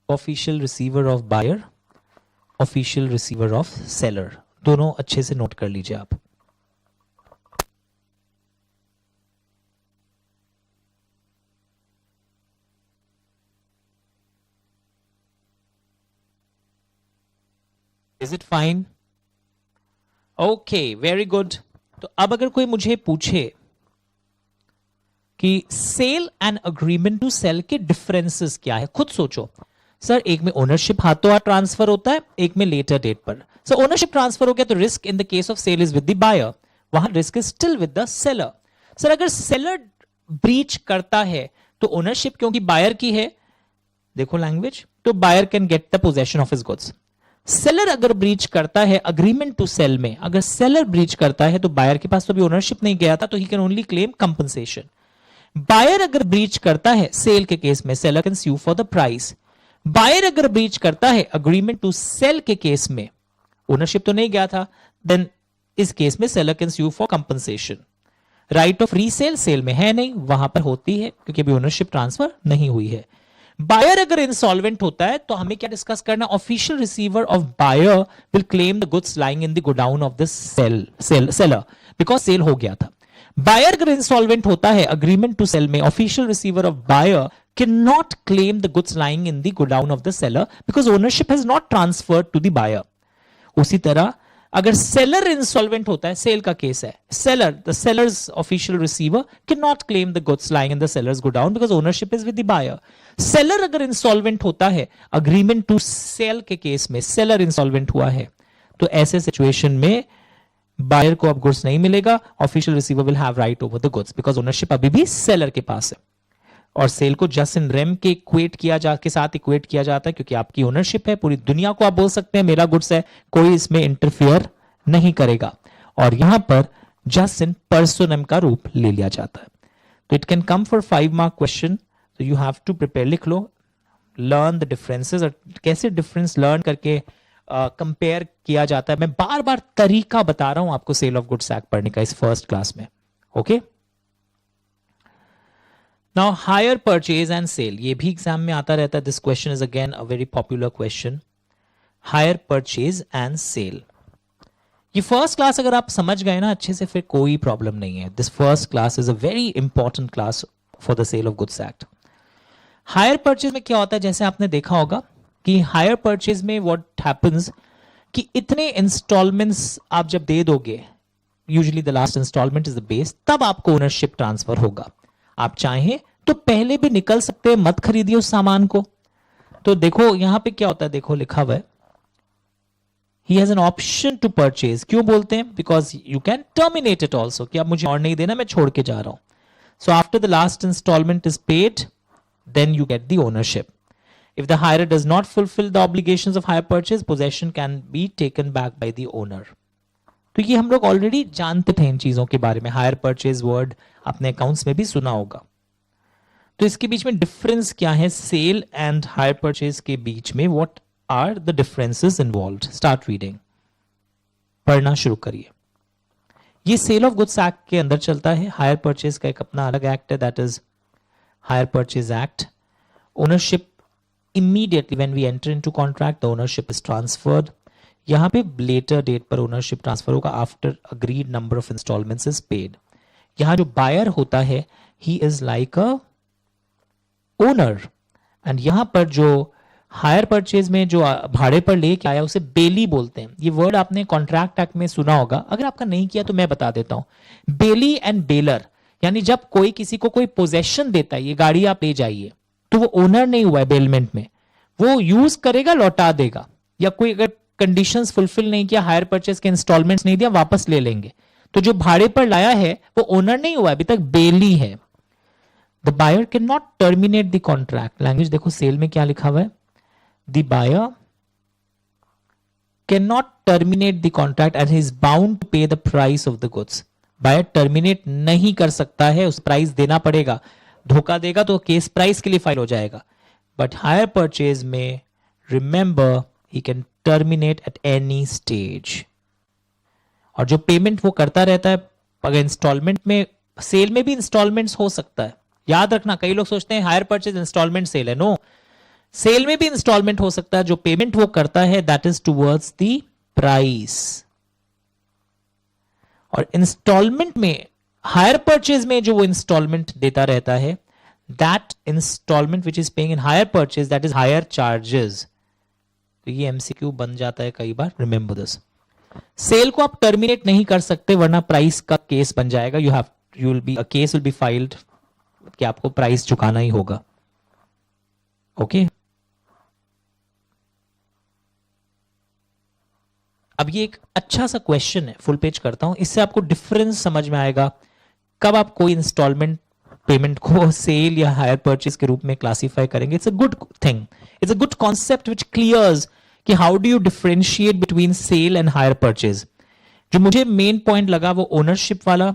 Official receiver of buyer, official receiver of seller, दोनों अच्छे से नोट कर लीजिए आप। Is it fine? Okay, very good. तो अब अगर कोई मुझे पूछे कि sale and agreement to cell के डिफरेंसेस क्या है, खुद सोचो। सर एक में ओनरशिप हाथों हाथ ट्रांसफर होता है, एक में लेटर डेट पर। सर ओनरशिप ट्रांसफर हो गया तो risk in the case of sale is with the buyer, वहां risk is still with the seller. Sir अगर सेलर ब्रीच करता है तो ओनरशिप क्योंकि बायर की है, देखो लैंग्वेज, तो buyer can get the possession of his goods. Seller अगर ब्रीच करता है अग्रीमेंट टू सेल में, अगर सेलर ब्रीच करता है तो बायर के पास तो भी ओनरशिप नहीं गया था, तो he can only claim compensation. Buyer अगर ब्रीच करता है सेल के केस में, seller can sue for the price. Buyer अगर ब्रीच करता है अग्रीमेंट टू सेल के केस में, ओनरशिप तो नहीं गया था, देन इस केस में seller can sue for compensation. Right of resale sale में है नहीं, वहां पर होती है क्योंकि अभी ओनरशिप ट्रांसफर नहीं हुई है। बायर अगर इंसॉल्वेंट होता है तो हमें क्या डिस्कस करना, official receiver of buyer will claim the goods lying in the godown of the seller because sale हो गया था। बायर अगर इंसॉल्वेंट होता है अग्रीमेंट टू सेल में, official receiver of buyer can not claim the goods lying in the godown of the seller because ownership has not transferred to the buyer. उसी तरह अगर सेलर इंसॉल्वेंट होता है, cell का case है, seller the seller's official receiver can not claim the goods lying in the seller's godown because ownership is with the buyer. Seller अगर insolvent होता है अग्रीमेंट टू सेल के केस में, seller insolvent हुआ है, तो ऐसे सिचुएशन में बायर को अब गुड्स नहीं मिलेगा, official receiver will have right over the goods because ownership अभी भी सेलर के पास है। और सेल को जस्ट इन रेम के साथ इक्वेट किया जाता है क्योंकि आपकी ओनरशिप है, पूरी दुनिया को आप बोल सकते हैं मेरा गुड्स है, कोई इसमें इंटरफियर नहीं करेगा। और यहां पर जस्ट इन पर्सोनम का रूप ले लिया जाता है। तो it can come for 5 mark question, तो यू हैव टू प्रिपेयर, लिख लो, लर्न द डिफरेंसेस, और कैसे डिफरेंस लर्न करके कंपेयर किया जाता है। मैं बार बार तरीका बता रहा हूं आपको सेल ऑफ गुड्स एक्ट पढ़ने का इस फर्स्ट क्लास में। Okay, now hire purchase and sale, ये भी एग्जाम में आता रहता है। This question is again a very popular question, hire purchase and sale. ये फर्स्ट क्लास अगर आप समझ गए ना अच्छे से, फिर कोई प्रॉब्लम नहीं है। This first class is a very important class for the sale of goods act. Hire purchase में क्या होता है, जैसे आपने देखा होगा कि हायर परचेज में व्हाट हैपेंस कि इतने इंस्टॉलमेंट्स आप जब दे दोगे, usually the last installment is the base, तब आपको ओनरशिप ट्रांसफर होगा। आप चाहें तो पहले भी निकल सकते हैं, मत खरीदिए उस सामान को। तो देखो यहां पे क्या होता है, देखो लिखा हुआ है he has an option to purchase। क्यों बोलते हैं, because you can terminate it also, कि अब मुझे और नहीं देना, मैं छोड़ के जा रहा हूं। So after the last installment is paid, then you get the ownership. If the hirer does not fulfill the obligations of hire purchase, possession can be taken back by the owner। तो ये हम लोग already जानते थे इन चीजों के बारे में, हायर परचेज वर्ड अपने अकाउंट्स में भी सुना होगा। तो इसके बीच में डिफरेंस क्या है सेल एंड हायर परचेज के बीच में, what are the differences involved. Start reading, पढ़ना शुरू करिए। ये सेल ऑफ गुड्स एक्ट के अंदर चलता है। हायर परचेज का एक अपना अलग एक्ट है, that is hire purchase act. Ownership immediately when we enter into contract, the ownership is transferred. यहां पे लेटर डेट पर ओनरशिप ट्रांसफर होगा after agreed number of installments is paid. यहां जो बायर होता है he is like a owner, and यहां पर जो हायर परचेज में जो भाड़े पर लेके आया उसे बेली बोलते हैं। ये वर्ड आपने कॉन्ट्रैक्ट एक्ट में सुना होगा, अगर आपका नहीं किया तो मैं बता देता हूं। बेली एंड बेलर, यानी जब कोई किसी को कोई पोजेशन देता है, ये गाड़ी आप ले जाइए, तो वो ओनर नहीं हुआ है बेलमेंट में, वो यूज करेगा, लौटा देगा, या कोई अगर कंडीशंस फुलफिल नहीं किया, हायर परचेज के इंस्टॉलमेंट्स नहीं दिया, वापस ले लेंगे। तो जो भाड़े पर लाया है वो ओनर नहीं हुआ, अभी तक बेली है। The buyer can not terminate the contract. Language देखो सेल में क्या लिखा हुआ है, the buyer cannot terminate the contract and he is bound to pay the price of the goods। Buyer terminate नहीं कर सकता है, उस प्राइस देना पड़ेगा, धोखा देगा तो केस प्राइस के लिए फाइल हो जाएगा। बट हायर परचेज में remember he can terminate at any stage, और जो पेमेंट वो करता रहता है, अगर इंस्टॉलमेंट में, सेल में भी इंस्टॉलमेंट्स हो सकता है, याद रखना। कई लोग सोचते हैं हायर परचेज इंस्टॉलमेंट सेल है, नो, सेल में भी इंस्टॉलमेंट हो सकता है। जो पेमेंट वो करता है that is towards the price, और इंस्टॉलमेंट में, हायर परचेज में जो वो इंस्टॉलमेंट देता रहता है, that installment which is paying in hire purchase, that is hire charges. तो ये एमसीक्यू बन जाता है कई बार, रिमेंबर दिस। सेल को आप टर्मिनेट नहीं कर सकते वरना प्राइस का केस बन जाएगा। केस विल बी फाइल्ड कि आपको प्राइस चुकाना ही होगा। ओके अब ये एक अच्छा सा क्वेश्चन है, फुल पेज करता हूं, इससे आपको डिफरेंस समझ में आएगा कब आप कोई इंस्टॉलमेंट पेमेंट को सेल या हायर परचेज के रूप में क्लासिफाई करेंगे। It's a good thing, it's a good concept which clears कि how do you differentiate between sale and hire purchase. जो मुझे मेन पॉइंट लगा वो ओनरशिप वाला,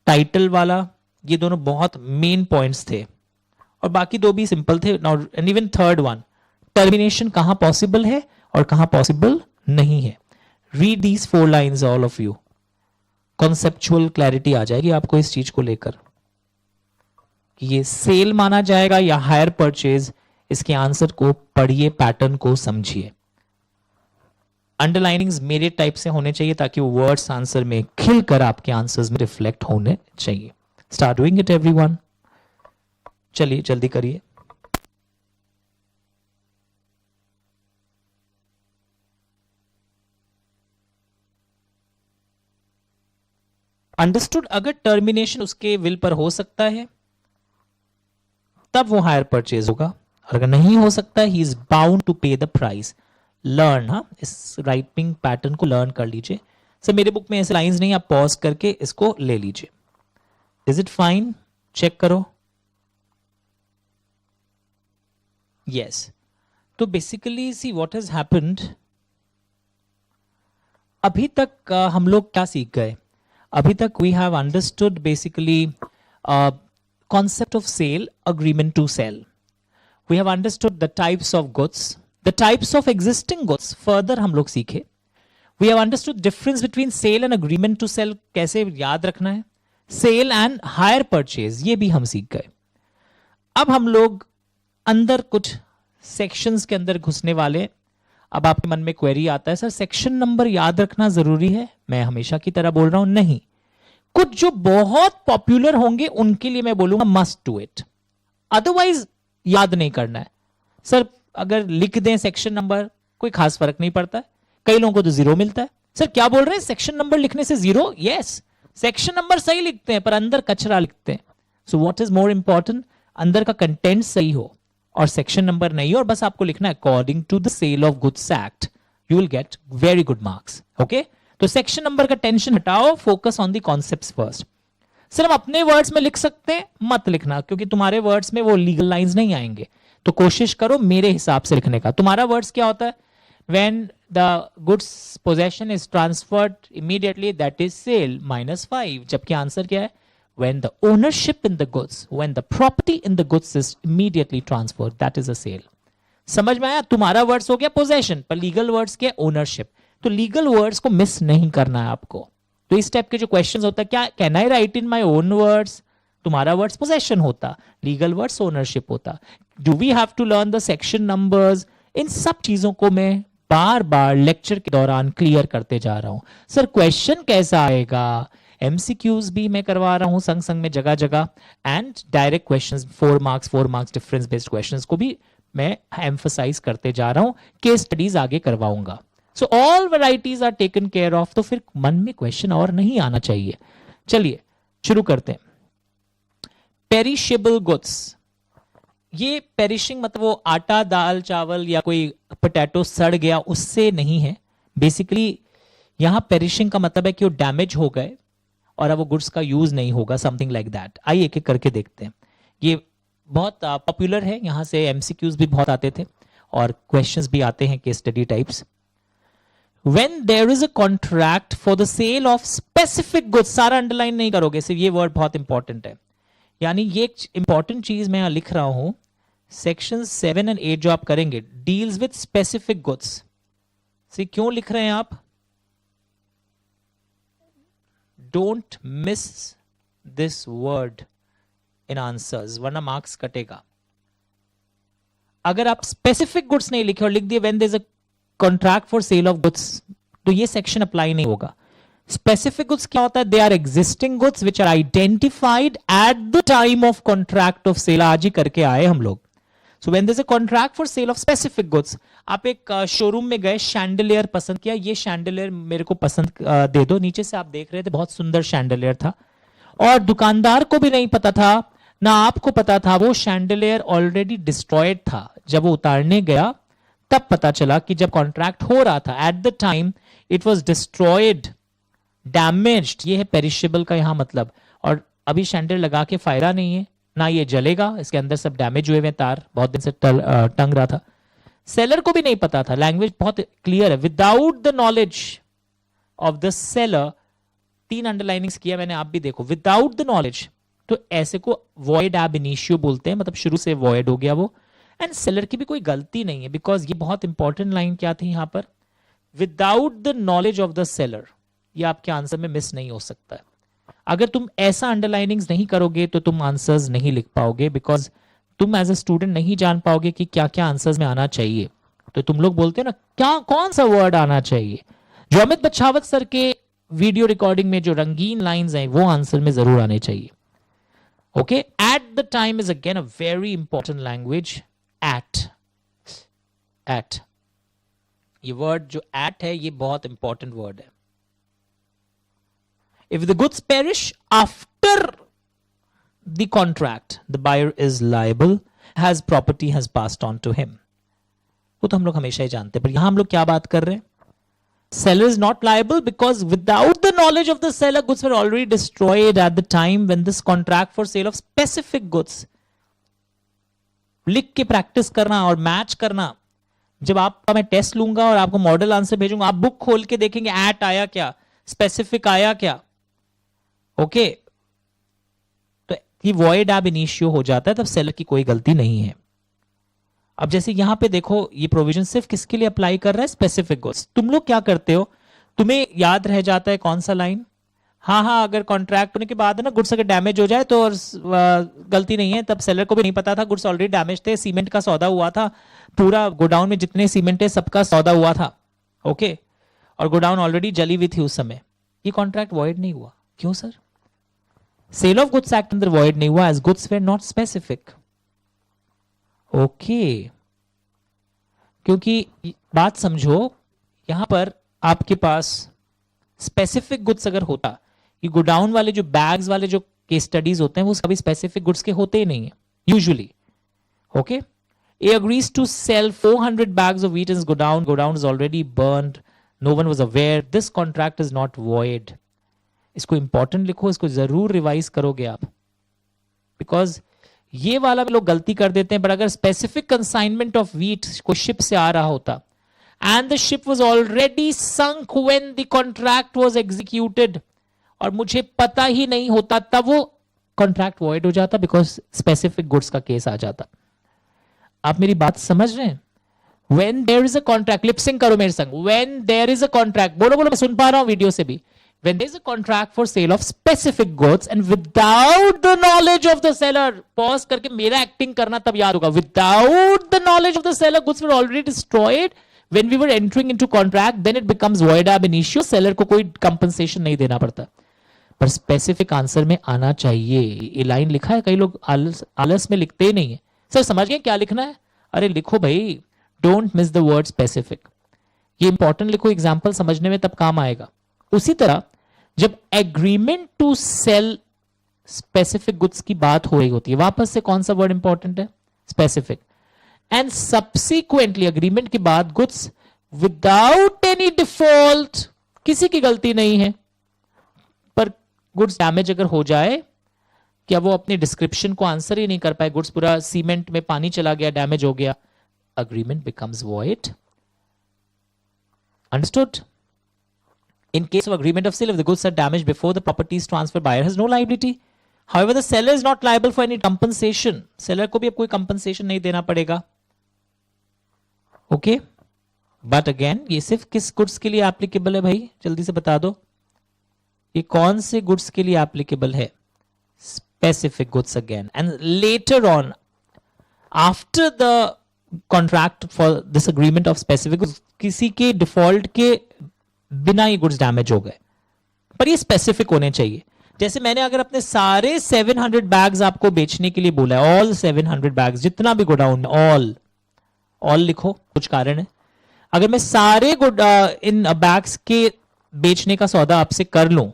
टाइटल वाला, ये दोनों बहुत मेन पॉइंट्स थे, और बाकी दो भी सिंपल थे। And even third one, termination कहां पॉसिबल है और कहां पॉसिबल नहीं है। Read these 4 lines all of you, conceptual clarity आ जाएगी आपको इस चीज को लेकर कि ये सेल माना जाएगा या हायर परचेज। इसके आंसर को पढ़िए, पैटर्न को समझिए। अंडरलाइनिंग्स मेरे टाइप से होने चाहिए ताकि वो वर्ड्स आंसर में खिलकर आपके आंसर्स में रिफ्लेक्ट होने चाहिए। Start doing it everyone. चलिए जल्दी करिए। अंडरस्टूड, अगर टर्मिनेशन उसके विल पर हो सकता है तब वो हायर परचेज होगा, और अगर नहीं हो सकता ही इज बाउंड टू पे द प्राइस। लर्न, हाँ, इस राइटिंग पैटर्न को लर्न कर लीजिए। सर मेरे बुक में ऐसे लाइंस नहीं, आप पॉज करके इसको ले लीजिए। Is it fine? चेक करो। यस, तो basically see what has happened, अभी तक हम लोग क्या सीख गए? अभी तक we have understood basically concept of sale, agreement to sell. We have understood the types of goods, the types of existing goods. Further हम लोग सीखे. We have understood difference between sale and agreement to sell. कैसे याद रखना है? Sale and hire purchase, ये भी हम सीख गए। अब हम लोग अंदर कुछ sections के अंदर घुसने वाले। अब आपके मन में क्वेरी आता है, सर सेक्शन नंबर याद रखना जरूरी है? मैं हमेशा की तरह बोल रहा हूं, नहीं। कुछ जो बहुत पॉपुलर होंगे उनके लिए मैं बोलूंगा मस्ट डू इट, अदरवाइज याद नहीं करना है। सर अगर लिख दें सेक्शन नंबर, कोई खास फर्क नहीं पड़ता है। कई लोगों को तो 0 मिलता है। सर क्या बोल रहे हैं, सेक्शन नंबर लिखने से 0? यस, सेक्शन नंबर सही लिखते हैं पर अंदर कचरा लिखते हैं। सो व्हाट इज मोर इंपॉर्टेंट, अंदर का कंटेंट सही हो और सेक्शन नंबर नहीं हो, और बस आपको लिखना है according to the sale of goods act, you will get very good marks. Okay, तो सेक्शन नंबर का टेंशन हटाओ, focus on the concepts first. Sir हम अपने वर्ड्स में लिख सकते हैं, मत लिखना, क्योंकि तुम्हारे वर्ड्स में वो लीगल लाइंस नहीं आएंगे। तो कोशिश करो मेरे हिसाब से लिखने का। तुम्हारा वर्ड्स क्या होता है? When the goods possession is transferred immediately, that is sale -5। जबकि आंसर क्या है? When the ownership in the goods, when the property in the goods is immediately transferred, that is a sale. समझ में आया? तुम्हारा वर्ड्स हो गया possession, पर लीगल वर्ड्स क्या? ओनरशिप। तो लीगल वर्ड्स को मिस नहीं करना है आपको। तो इस टाइप के जो क्वेश्चंस होता है, क्या can I write in my own words? तुम्हारा वर्ड्स पोजेशन होता, लीगल वर्ड्स ओनरशिप होता। Do we have to learn the section numbers? इन सब चीजों को मैं बार बार लेक्चर के दौरान क्लियर करते जा रहा हूं। सर क्वेश्चन कैसा आएगा? एमसीक्यूज भी मैं करवा रहा हूं संग संग में जगह जगह, and direct questions 4 marks difference based questions को भी मैं एम्फसाइज करते जा रहा हूं। केस स्टडीज आगे करवाऊंगा। So all varieties are taken care of. तो फिर मन में क्वेश्चन और नहीं आना चाहिए। चलिए शुरू करते हैं। पेरिशेबल गुड्स, ये पेरिशिंग मतलब वो आटा, दाल, चावल या कोई पोटैटो सड़ गया उससे नहीं है। बेसिकली यहां पेरिशिंग का मतलब है कि वो डैमेज हो गए और अब वो गुड्स का यूज नहीं होगा, समथिंग लाइक दैट। आइए एक एक करके देखते हैं। ये बहुत पॉपुलर है, यहां से एमसीक्यूज भी बहुत आते थे और क्वेश्चंस भी आते हैं, case study types. When there is a contract for the sale of specific goods, सारा अंडरलाइन नहीं करोगे, सिर्फ ये वर्ड बहुत इंपॉर्टेंट है। यानी ये इंपॉर्टेंट चीज मैं यहां लिख रहा हूं, सेक्शन 7 and 8 जो आप करेंगे, डील्स विथ स्पेसिफिक गुड्स। सी क्यों लिख रहे हैं आप? Don't miss this word in answers, वरना मार्क्स कटेगा। अगर आप स्पेसिफिक गुड्स नहीं लिखे और लिख दिए when there is a contract for sale of goods, तो ये सेक्शन अप्लाई नहीं होगा। स्पेसिफिक गुड्स क्या होता है? They are existing goods which are identified at the time of contract of sale. आज ही करके आए हम लोग। So when there is a contract for sale of specific goods, आप एक शोरूम में गए, शैंडलियर पसंद किया, ये शैंडलियर मेरे को पसंद दे दो। नीचे से आप देख रहे थे बहुत सुंदर शैंडलियर था, और दुकानदार को भी नहीं पता था, ना आपको पता था, वो शैंडलियर ऑलरेडी डिस्ट्रॉयड था। जब वो उतारने गया तब पता चला कि जब कॉन्ट्रैक्ट हो रहा था, eight the time it was destroyed, damaged. ये है पेरिशेबल का यहां मतलब। और अभी शैंडलियर लगा के फायदा नहीं है, ना ये जलेगा, इसके अंदर सब डैमेज हुए हुए तार, बहुत दिन से टंग रहा था। सेलर को भी नहीं पता था, लैंग्वेज बहुत क्लियर है। Without the knowledge of the seller, 3 अंडरलाइनिंग्स किया मैंने, आप भी देखो। विदाउट द नॉलेज, तो ऐसे को वॉइड एब इनिशियो बोलते हैं, मतलब शुरू से वॉइड हो गया वो। एंड सेलर की भी कोई गलती नहीं है, बिकॉज ये बहुत इंपॉर्टेंट लाइन क्या थी यहां पर? Without the knowledge of the seller, ये आपके आंसर में मिस नहीं हो सकता है। अगर तुम ऐसा अंडरलाइनिंग्स नहीं करोगे तो तुम आंसर्स नहीं लिख पाओगे, बिकॉज तुम एज अ स्टूडेंट नहीं जान पाओगे कि क्या क्या आंसर्स में आना चाहिए। तो तुम लोग बोलते हो ना क्या कौन सा वर्ड आना चाहिए, जो अमित बछावत सर के वीडियो रिकॉर्डिंग में जो रंगीन लाइंस हैं वो आंसर में जरूर आने चाहिए। Okay, at the time is again a very important language. At ये वर्ड जो एट है ये बहुत इंपॉर्टेंट वर्ड है। If the goods perish after the contract the buyer is liable, has property has passed on to him. वो तो हम लोग हमेशा ही जानते हैं, पर यहां हम लोग क्या बात कर रहे हैं? Seller is not liable because without the knowledge of the seller, goods were already destroyed at the time when this contract for sale of specific goods. लिख के प्रैक्टिस करना और मैच करना। जब आपका मैं टेस्ट लूंगा और आपको मॉडल आंसर भेजूंगा, आप बुक खोल के देखेंगे एट आया क्या, स्पेसिफिक आया क्या। ओके, तो ये वॉइड ab initio हो जाता है, तब सेलर की कोई गलती नहीं है। अब जैसे यहां पे देखो ये प्रोविजन सिर्फ किसके लिए अप्लाई कर रहा है? Specific goods. तुम लोग क्या करते हो, तुम्हें याद रह जाता है कौन सा लाइन? हाँ, अगर कॉन्ट्रैक्ट होने के बाद है ना गुड्स अगर डैमेज हो जाए तो गलती नहीं है, तब सेलर को भी नहीं पता था, गुड्स ऑलरेडी डैमेज थे, सीमेंट का सौदा हुआ था, पूरा गोडाउन में जितने सीमेंट है सबका सौदा हुआ था। ओके, और गोडाउन ऑलरेडी जली हुई थी उस समय, ये कॉन्ट्रैक्ट वॉइड नहीं हुआ। क्यों sir? Sale of goods act अंदर वॉइड नहीं हुआ as goods were not specific. Okay, क्योंकि बात समझो, यहां पर आपके पास स्पेसिफिक गुड्स अगर होता, ये गोडाउन वाले जो बैग्स वाले जो केस स्टडीज होते हैं वो सभी स्पेसिफिक गुड्स के होते ही नहीं है usually. Okay, A agrees to sell 400 bags of wheat in his godown. Godown is already burned. No one was aware. This contract is not void. इसको इंपॉर्टेंट लिखो, इसको जरूर रिवाइज करोगे आप, बिकॉज ये वाला लोग गलती कर देते हैं। पर अगर स्पेसिफिक कंसाइनमेंट ऑफ व्हीट को शिप से आ रहा होता and the ship was already sunk when the contract was executed, और मुझे पता ही नहीं होता, तब वो कॉन्ट्रैक्ट वॉइड हो जाता, बिकॉज स्पेसिफिक गुड्स का केस आ जाता। आप मेरी बात समझ रहे हैं? When there is a contract, lip sync करो मेरे संग, when there is a contract, बोलो मैं सुन पा रहा हूं वीडियो से भी। When there is a contract for sale of specific goods and without the knowledge of the seller, pause करके मेरा एक्टिंग करना तब याद होगा, without the knowledge of the seller, goods were already destroyed when we were entering into contract, then it becomes void ab initio, seller को कोई compensation नहीं देना पड़ता। पर स्पेसिफिक आंसर में आना चाहिए। ये लाइन लिखा है, कई लोग आलस में लिखते ही नहीं है। सर समझ गए क्या लिखना है? अरे लिखो भाई, don't miss the word specific. ये इंपॉर्टेंट लिखो, एग्जाम्पल समझने में तब काम आएगा। उसी तरह जब agreement to sell specific goods की बात हो रही होती है, वापस से कौन सा वर्ड इंपॉर्टेंट है? स्पेसिफिक। एंड सब्सिक्वेंटली अग्रीमेंट के बाद गुड्स विदाउट एनी डिफॉल्ट, किसी की गलती नहीं है, पर गुड्स डैमेज अगर हो जाए, क्या वो अपने डिस्क्रिप्शन को आंसर ही नहीं कर पाए, गुड्स पूरा सीमेंट में पानी चला गया, डैमेज हो गया, agreement becomes void. Understood? In case of agreement of sale, if the goods are damaged before the property is transferred, buyer has no liability. However, the seller is not liable for any compensation. Seller को भी अब कोई compensation नहीं देना पड़ेगा. Okay? But again, ये सिर्फ किस goods के लिए applicable है भाई? जल्दी से बता दो. ये कौन से goods के लिए applicable है? Specific goods again. And later on, after the contract for this agreement of specific goods, किसी के default के बिना ये गुड्स डैमेज हो गए, पर ये स्पेसिफिक होने चाहिए. जैसे मैंने अगर अपने सारे 700 बैग्स आपको बेचने के लिए बोला है, ऑल 700 बैग्स, जितना भी गोडाउन में, ऑल लिखो, कुछ कारण है. अगर मैं सारे इन बैग्स के बेचने का सौदा आपसे कर लूं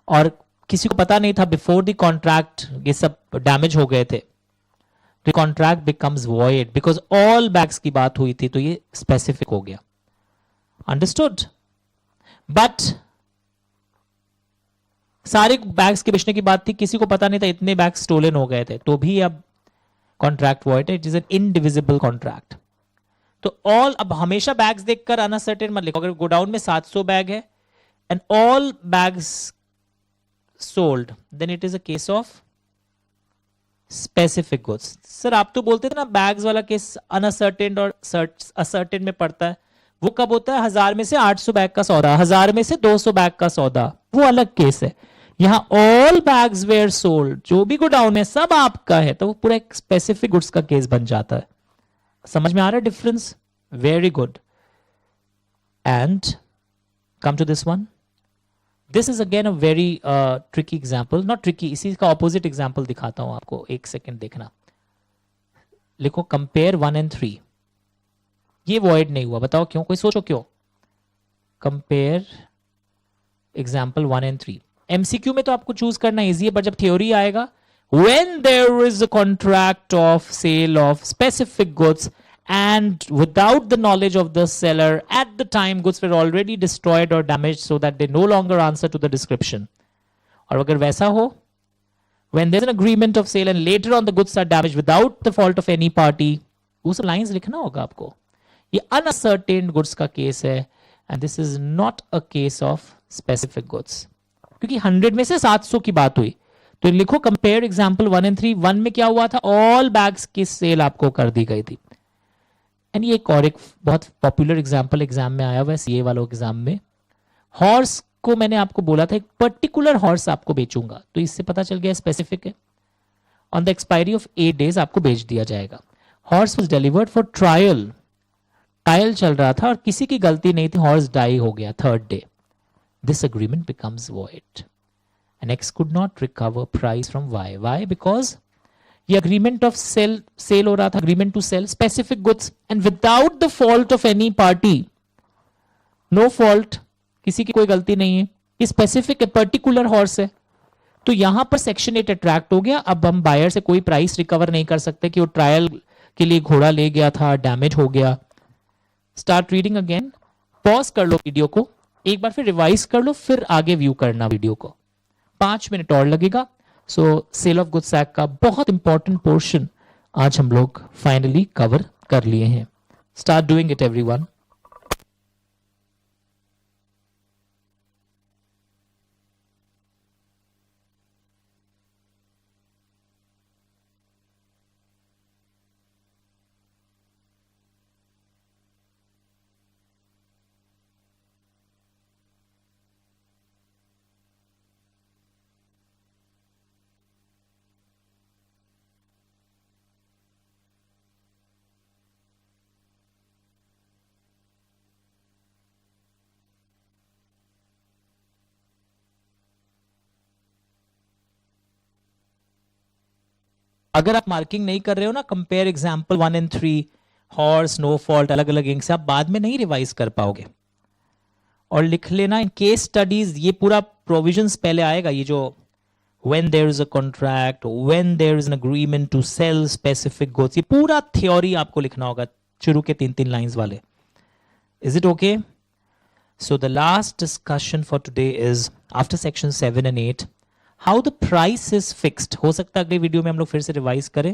और किसी को पता नहीं था बिफोर द कॉन्ट्रैक्ट ये सब डैमेज हो गए थे, the contract becomes void because all bags की बात हुई थी, तो ये स्पेसिफिक हो गया. अंडरस्टूड? बट सारे बैग्स के बेचने की बात थी, किसी को पता नहीं था इतने बैग्स स्टोलन हो गए थे, तो भी अब कॉन्ट्रैक्ट वॉइड है. It is an indivisible contract. तो ऑल, अब हमेशा बैग्स देखकर अनसर्टेन मत लिखो. अगर गोडाउन में 700 बैग है and all bags sold, then it is a case of specific goods. Sir आप तो बोलते थे ना बैग्स वाला केस अनसर्टेन और असर्टेन में पड़ता है, वो कब होता है? 1000 में से 800 बैग का सौदा, 1000 में से 200 बैग का सौदा, वो अलग केस है। यहां ऑल बैग्स वेयर सोल्ड, जो भी गोडाउन में सब आपका है, तो वो पूरा एक स्पेसिफिक गुड्स का केस बन जाता है। समझ में आ रहा है difference? Very good. And come to this one. This is again a very tricky example, not tricky, इसी का ऑपोजिट एग्जाम्पल दिखाता हूं आपको, एक सेकेंड देखना। लिखो कंपेयर 1 and 3। ये वॉइड नहीं हुआ, बताओ क्यों? कोई सोचो क्यों? Compare example 1 and 3। एमसीक्यू में तो आपको चूज करना इजी है, पर जब थ्योरी आएगा, when there is a contract of sale of specific goods and without the knowledge of the seller at the time goods were already destroyed or damaged so that they no longer answer to the description, और अगर वैसा हो, when there's an agreement of sale and later on the goods are damaged without the fault of any party, वो सब lines लिखना होगा आपको। ये अनअसर्टेन गुड्स का केस है, and this is not a case of specific goods, क्योंकि 100 में से 700 की बात हुई। तो लिखो कंपेयर एग्जांपल 1 and 3। 1 में क्या हुआ था? ऑल बैग्स की सेल आपको कर दी गई थी। एंड ये एक और एक बहुत पॉपुलर एग्जांपल एग्जाम में आया हुआ है, सीए वालों एग्जाम में। हॉर्स को मैंने आपको बोला था एक पर्टिकुलर हॉर्स आपको बेचूंगा, तो इससे पता चल गया स्पेसिफिक है। On the expiry of 8 days आपको बेच दिया जाएगा। Horse was delivered for trial, trial चल रहा था और किसी की गलती नहीं थी, हॉर्स डाई हो गया 3rd day। This agreement becomes void and X could not recover price from Y. Why? Because ये agreement of sale हो रहा था, agreement to sell specific goods and without the fault of any party, no fault, किसी की कोई गलती नहीं है, ये specific particular horse है, तो यहां पर सेक्शन 8 अट्रैक्ट हो गया। अब हम बायर से कोई प्राइस रिकवर नहीं कर सकते कि वो ट्रायल के लिए घोड़ा ले गया था, डैमेज हो गया। स्टार्ट रीडिंग अगेन, पॉज कर लो वीडियो को, एक बार फिर रिवाइज कर लो, फिर आगे व्यू करना वीडियो को। 5 मिनट और लगेगा। सो सेल ऑफ गुड्स एक्ट का बहुत इंपॉर्टेंट पोर्शन आज हम लोग फाइनली कवर कर लिए हैं। Start doing it everyone. अगर आप मार्किंग नहीं कर रहे हो ना, compare example 1 and 3, horse, no fault, अलग अलग इंक से, आप बाद में नहीं रिवाइज कर पाओगे। और लिख लेना इन केस स्टडीज, ये पूरा प्रोविजंस पहले आएगा, ये जो when there is a contract, when there is an agreement to sell specific goods, ये पूरा थ्योरी आपको लिखना होगा, शुरू के 3-3 लाइंस वाले। Is it okay? So the last discussion for today is after section 7 and 8, how the price is fixed। हो सकता है अगले वीडियो में हम लोग फिर से रिवाइज करें,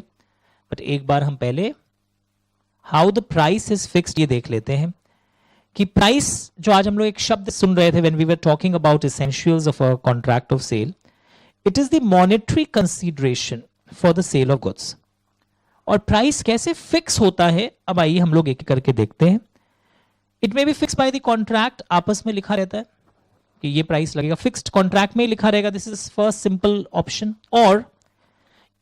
बट एक बार हम पहले how the price is fixed ये देख लेते हैं कि प्राइस, जो आज हम लोग एक शब्द सुन रहे थे when we were talking about essentials of a contract of sale, it is the monetary consideration for the sale of goods। और प्राइस कैसे फिक्स होता है, अब आइए हम लोग एक एक करके देखते हैं। It may be fix by the contract, आपस में लिखा रहता है कि ये प्राइस लगेगा, फिक्स्ड कॉन्ट्रैक्ट में ही लिखा रहेगा, this is first simple option. और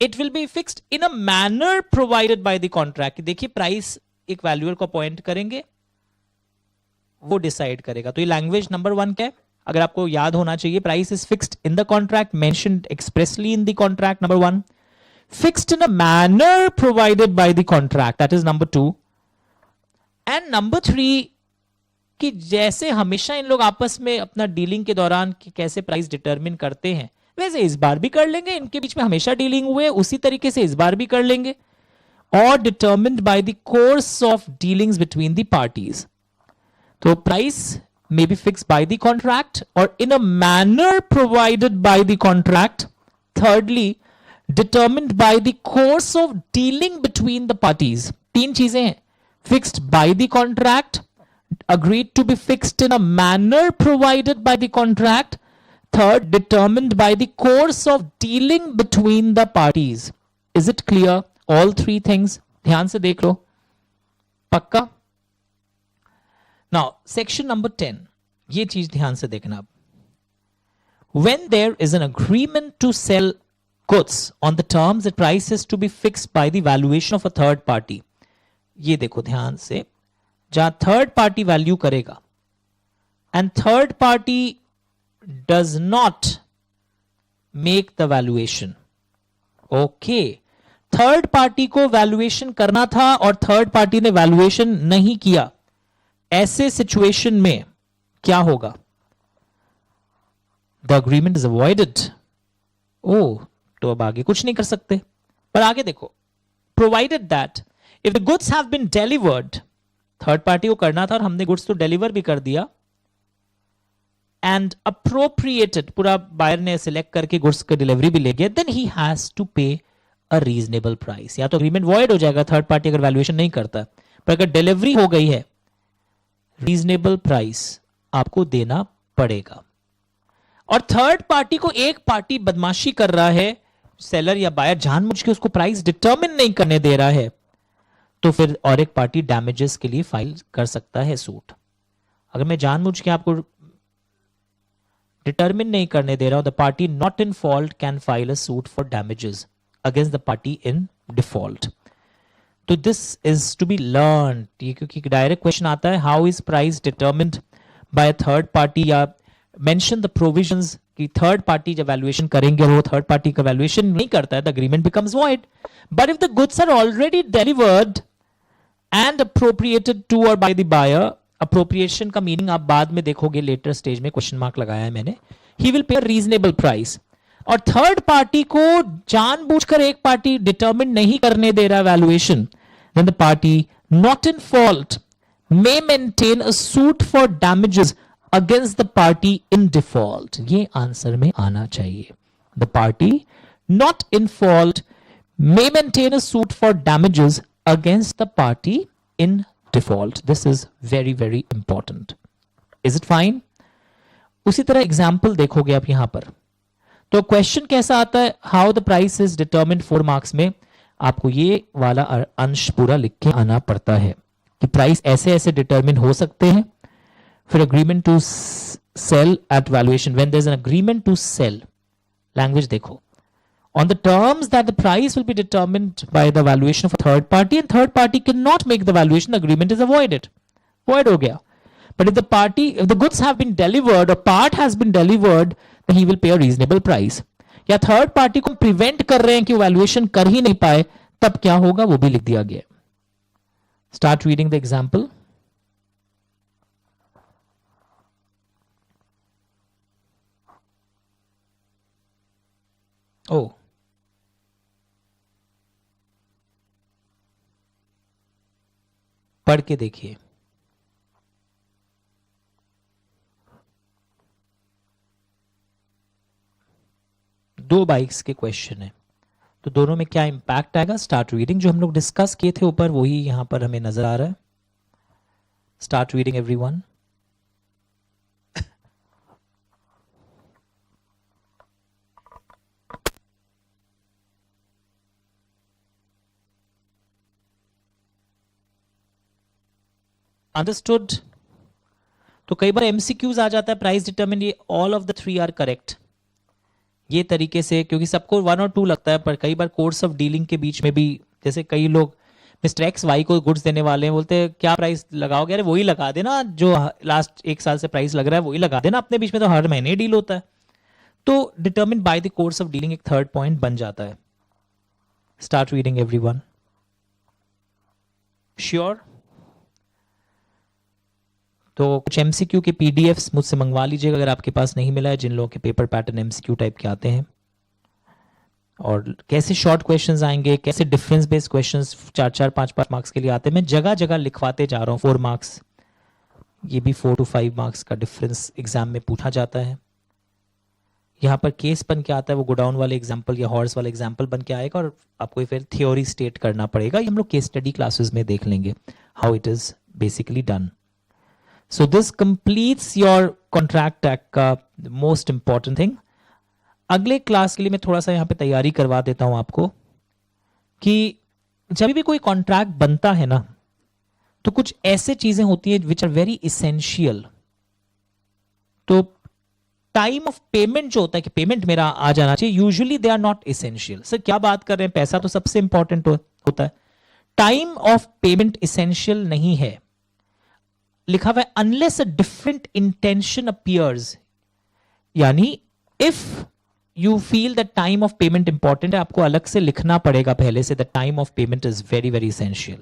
it will be fixed in a manner provided by the contract. देखिए प्राइस एक वैल्यूअर को अपॉइंट करेंगे, वो डिसाइड करेगा। तो ये लैंग्वेज नंबर 1 क्या है, अगर आपको याद होना चाहिए, price is fixed in the contract, mentioned expressly in the contract, number 1। Fixed in a manner provided by the contract, that is number 2। And number 3 कि जैसे हमेशा इन लोग आपस में अपना डीलिंग के दौरान कि कैसे प्राइस डिटरमिन करते हैं, वैसे इस बार भी कर लेंगे, इनके बीच में हमेशा डीलिंग हुए उसी तरीके से इस बार भी कर लेंगे। और determined by the course of dealings between the parties. तो price may be fixed by the contract or in a manner provided by the contract. Thirdly, determined by the course of dealing between the parties. 3 चीजें हैं, fixed by the contract, agreed to be fixed in a manner provided by the contract. Third, determined by the course of dealing between the parties. Is it clear? All 3 things. ध्यान से देख लो, पक्का? Now section number 10, ये चीज ध्यान से देखना आप. When there is an agreement to sell goods on the terms that price is to be fixed by the valuation of a third party. ये देखो ध्यान से, जहां थर्ड पार्टी वैल्यू करेगा and third party does not make the valuation. Okay, third party को valuation करना था और थर्ड पार्टी ने वैल्यूएशन नहीं किया. ऐसे सिचुएशन में क्या होगा? The agreement is avoided. Oh, तो अब आगे कुछ नहीं कर सकते. पर आगे देखो, provided that if the goods have been delivered, third party को करना था और हमने गुड्स तो डिलीवर भी कर दिया, and appropriated, पूरा बायर ने सिलेक्ट करके गुड्स की डिलीवरी भी ले गया, then he has to pay a reasonable price. या तो अग्रीमेंट वॉइड हो जाएगा थर्ड पार्टी अगर वैल्यूएशन नहीं करता, पर अगर डिलीवरी हो गई है, रीजनेबल प्राइस आपको देना पड़ेगा. और थर्ड पार्टी को एक पार्टी बदमाशी कर रहा है, सेलर या बायर जानबूझ के उसको प्राइस डिटरमिन नहीं करने दे रहा है, तो फिर और एक पार्टी डैमेजेस के लिए फाइल कर सकता है सूट. अगर मैं जानबूझ के आपको डिटरमिन नहीं करने दे रहा हूं, the party not in fault can file a suit for damages against the party in default. तो this is to be learn, क्योंकि डायरेक्ट क्वेश्चन आता है how is price determined by third party, या मेंशन द प्रोविजंस कि third party जब valuation करेंगे और वो थर्ड पार्टी का वैल्यूएशन नहीं करता है, the agreement becomes void. But if the goods are already delivered and appropriated to और बाय द बायर, अप्रोप्रिएशन का मीनिंग आप बाद में देखोगे, लेटर स्टेज में क्वेश्चन मार्क लगाया है मैंने, he will pay a reasonable price. और थर्ड पार्टी को जानबूझकर एक पार्टी डिटरमिन नहीं करने दे रहा valuation, then the party not in fault may maintain a suit for damages against the party in default. ये आंसर में आना चाहिए. The party not in fault may maintain a suit for damages against the party in default. This is very very important. Is it fine? उसी तरह example देखोगे आप यहां पर, तो क्वेश्चन कैसा आता है, how the price is determined 4 marks में आपको ये वाला अंश पूरा लिख के आना पड़ता है कि प्राइस ऐसे ऐसे डिटरमिन हो सकते हैं. फिर agreement to sell at valuation, when there is an agreement to sell, language देखो, on the terms that the price will be determined by the valuation of a third party and third party cannot make the valuation, the agreement is avoided. Void ho gaya. But if the goods have been delivered or part has been delivered, then he will pay a reasonable price. या third party को prevent कर रहे हैं कि valuation कर ही नहीं पाए, तब क्या होगा वो भी लिख दिया गया. Start reading the example. ओ, पढ़ के देखिए. दो बाइक्स के क्वेश्चन है, तो दोनों में क्या इंपैक्ट आएगा. Start reading. जो हम लोग डिस्कस किए थे ऊपर वही यहां पर हमें नजर आ रहा है. Start reading everyone. अंडरस्टूड. तो कई बार एमसीक्यूज आ जाता है प्राइस डिटरमिन, ये all of the 3 are correct. ये तरीके से, क्योंकि सबको 1 और 2 लगता है, पर कई बार कोर्स ऑफ डीलिंग के बीच में भी, जैसे कई लोग मिस्टर एक्स वाई को गुड्स देने वाले हैं, बोलते हैं क्या प्राइस लगाओगे, अरे वही लगा देना जो लास्ट 1 साल से प्राइस लग रहा है वही लगा देना, अपने बीच में तो हर महीने डील होता है. तो determine by the course of dealing एक थर्ड पॉइंट बन जाता है. Start reading everyone. श्योर? तो कुछ एमसीक्यू के पीडीएफ्स मुझसे मंगवा लीजिएगा अगर आपके पास नहीं मिला है, जिन लोगों के पेपर पैटर्न एमसीक्यू टाइप के आते हैं. और कैसे शॉर्ट क्वेश्चंस आएंगे, कैसे डिफरेंस बेस्ड क्वेश्चंस 4-4, 5-5 मार्क्स के लिए आते हैं, मैं जगह जगह लिखवाते जा रहा हूँ. 4 मार्क्स, ये भी 4 to 5 मार्क्स का डिफरेंस एग्जाम में पूछा जाता है. यहाँ पर केस बन के आता है, वो गोडाउन वाले एग्जाम्पल या हॉर्स वाले एग्जाम्पल बन के आएगा, और आपको फिर थ्योरी स्टेट करना पड़ेगा. ये हम लोग केस स्टडी क्लासेस में देख लेंगे how it is basically done. So this completes your contract act का most important thing. अगले क्लास के लिए मैं थोड़ा सा यहाँ पे तैयारी करवा देता हूँ आपको, कि जब भी कोई कॉन्ट्रैक्ट बनता है ना, तो कुछ ऐसे चीजें होती है विच आर वेरी इसेंशियल। तो टाइम ऑफ पेमेंट जो होता है कि पेमेंट मेरा आ जाना चाहिए, usually they are not essential. Sir क्या बात कर रहे हैं, पैसा तो सबसे इंपॉर्टेंट होता है। टाइम ऑफ पेमेंट इसेंशियल नहीं है, लिखा हुआ है unless a different intention appears, यानी if you feel the time of payment important है, आपको अलग से लिखना पड़ेगा पहले से the time of payment is very very essential.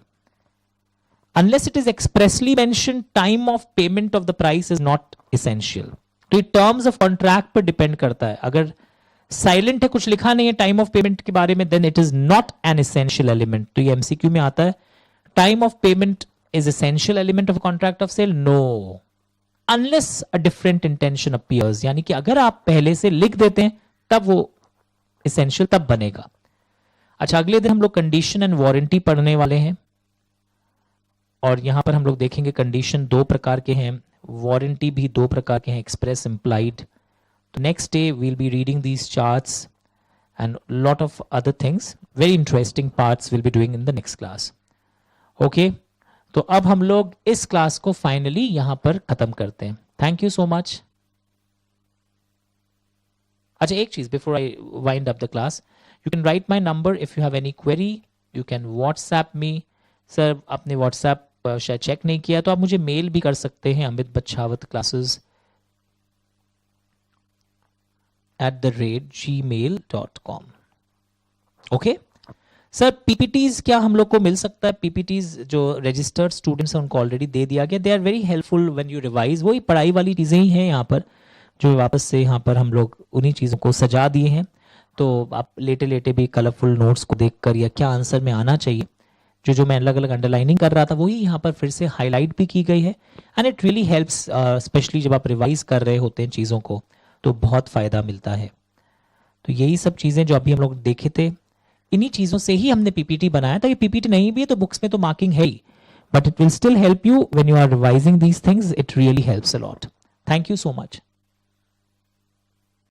Unless it is expressly mentioned, time of payment of the price is not essential. तो ये टर्म्स ऑफ कॉन्ट्रैक्ट पर डिपेंड करता है। अगर साइलेंट है, कुछ लिखा नहीं है टाइम ऑफ पेमेंट के बारे में, then it is not an essential element. तो ये एमसीक्यू में आता है, time of payment is essential element of contract of sale, no unless a different intention appears, यानी कि अगर आप पहले से लिख देते हैं तब वो एसेंशियल तब बनेगा। अच्छा, अगले दिन हम लोग कंडीशन एंड वारंटी पढ़ने वाले हैं, और यहां पर हम लोग देखेंगे कंडीशन दो प्रकार के हैं, वारंटी भी दो प्रकार के हैं, एक्सप्रेस इम्प्लाइड। तो next day will be reading these charts and lot of other things, very interesting parts will be doing in the next class. Okay, तो अब हम लोग इस क्लास को फाइनली यहां पर खत्म करते हैं। Thank you so much. अच्छा, एक चीज before I wind up the class, you can write my number if you have any query, you can WhatsApp me. Sir आपने व्हाट्सएप शायद चेक नहीं किया, तो आप मुझे मेल भी कर सकते हैं, amitbachawat@gmail.com। ओके सर, पीपीटीज क्या हम लोग को मिल सकता है? पीपीटीज जो रजिस्टर्ड स्टूडेंट्स हैं उनको ऑलरेडी दे दिया गया, they are very helpful when you revise. वही पढ़ाई वाली चीजें ही हैं यहाँ पर, जो वापस से यहाँ पर हम लोग उन्हीं चीजों को सजा दिए हैं। तो आप लेटे लेटे भी कलरफुल नोट्स को देखकर या क्या आंसर में आना चाहिए, जो मैं अलग अलग अंडरलाइनिंग कर रहा था, वही यहाँ पर फिर से हाईलाइट भी की गई है। And it really helps, specially जब आप रिवाइज कर रहे होते हैं चीज़ों को, तो बहुत फ़ायदा मिलता है। तो यही सब चीज़ें जो अभी हम लोग देखे थे, इन्हीं चीज़ों से ही हमने पीपीटी बनाया था। ये पीपीटी नहीं भी है तो बुक्स में तो मार्किंग है ही, but it will still help you when you are revising these things, it really helps a lot. Thank you so much.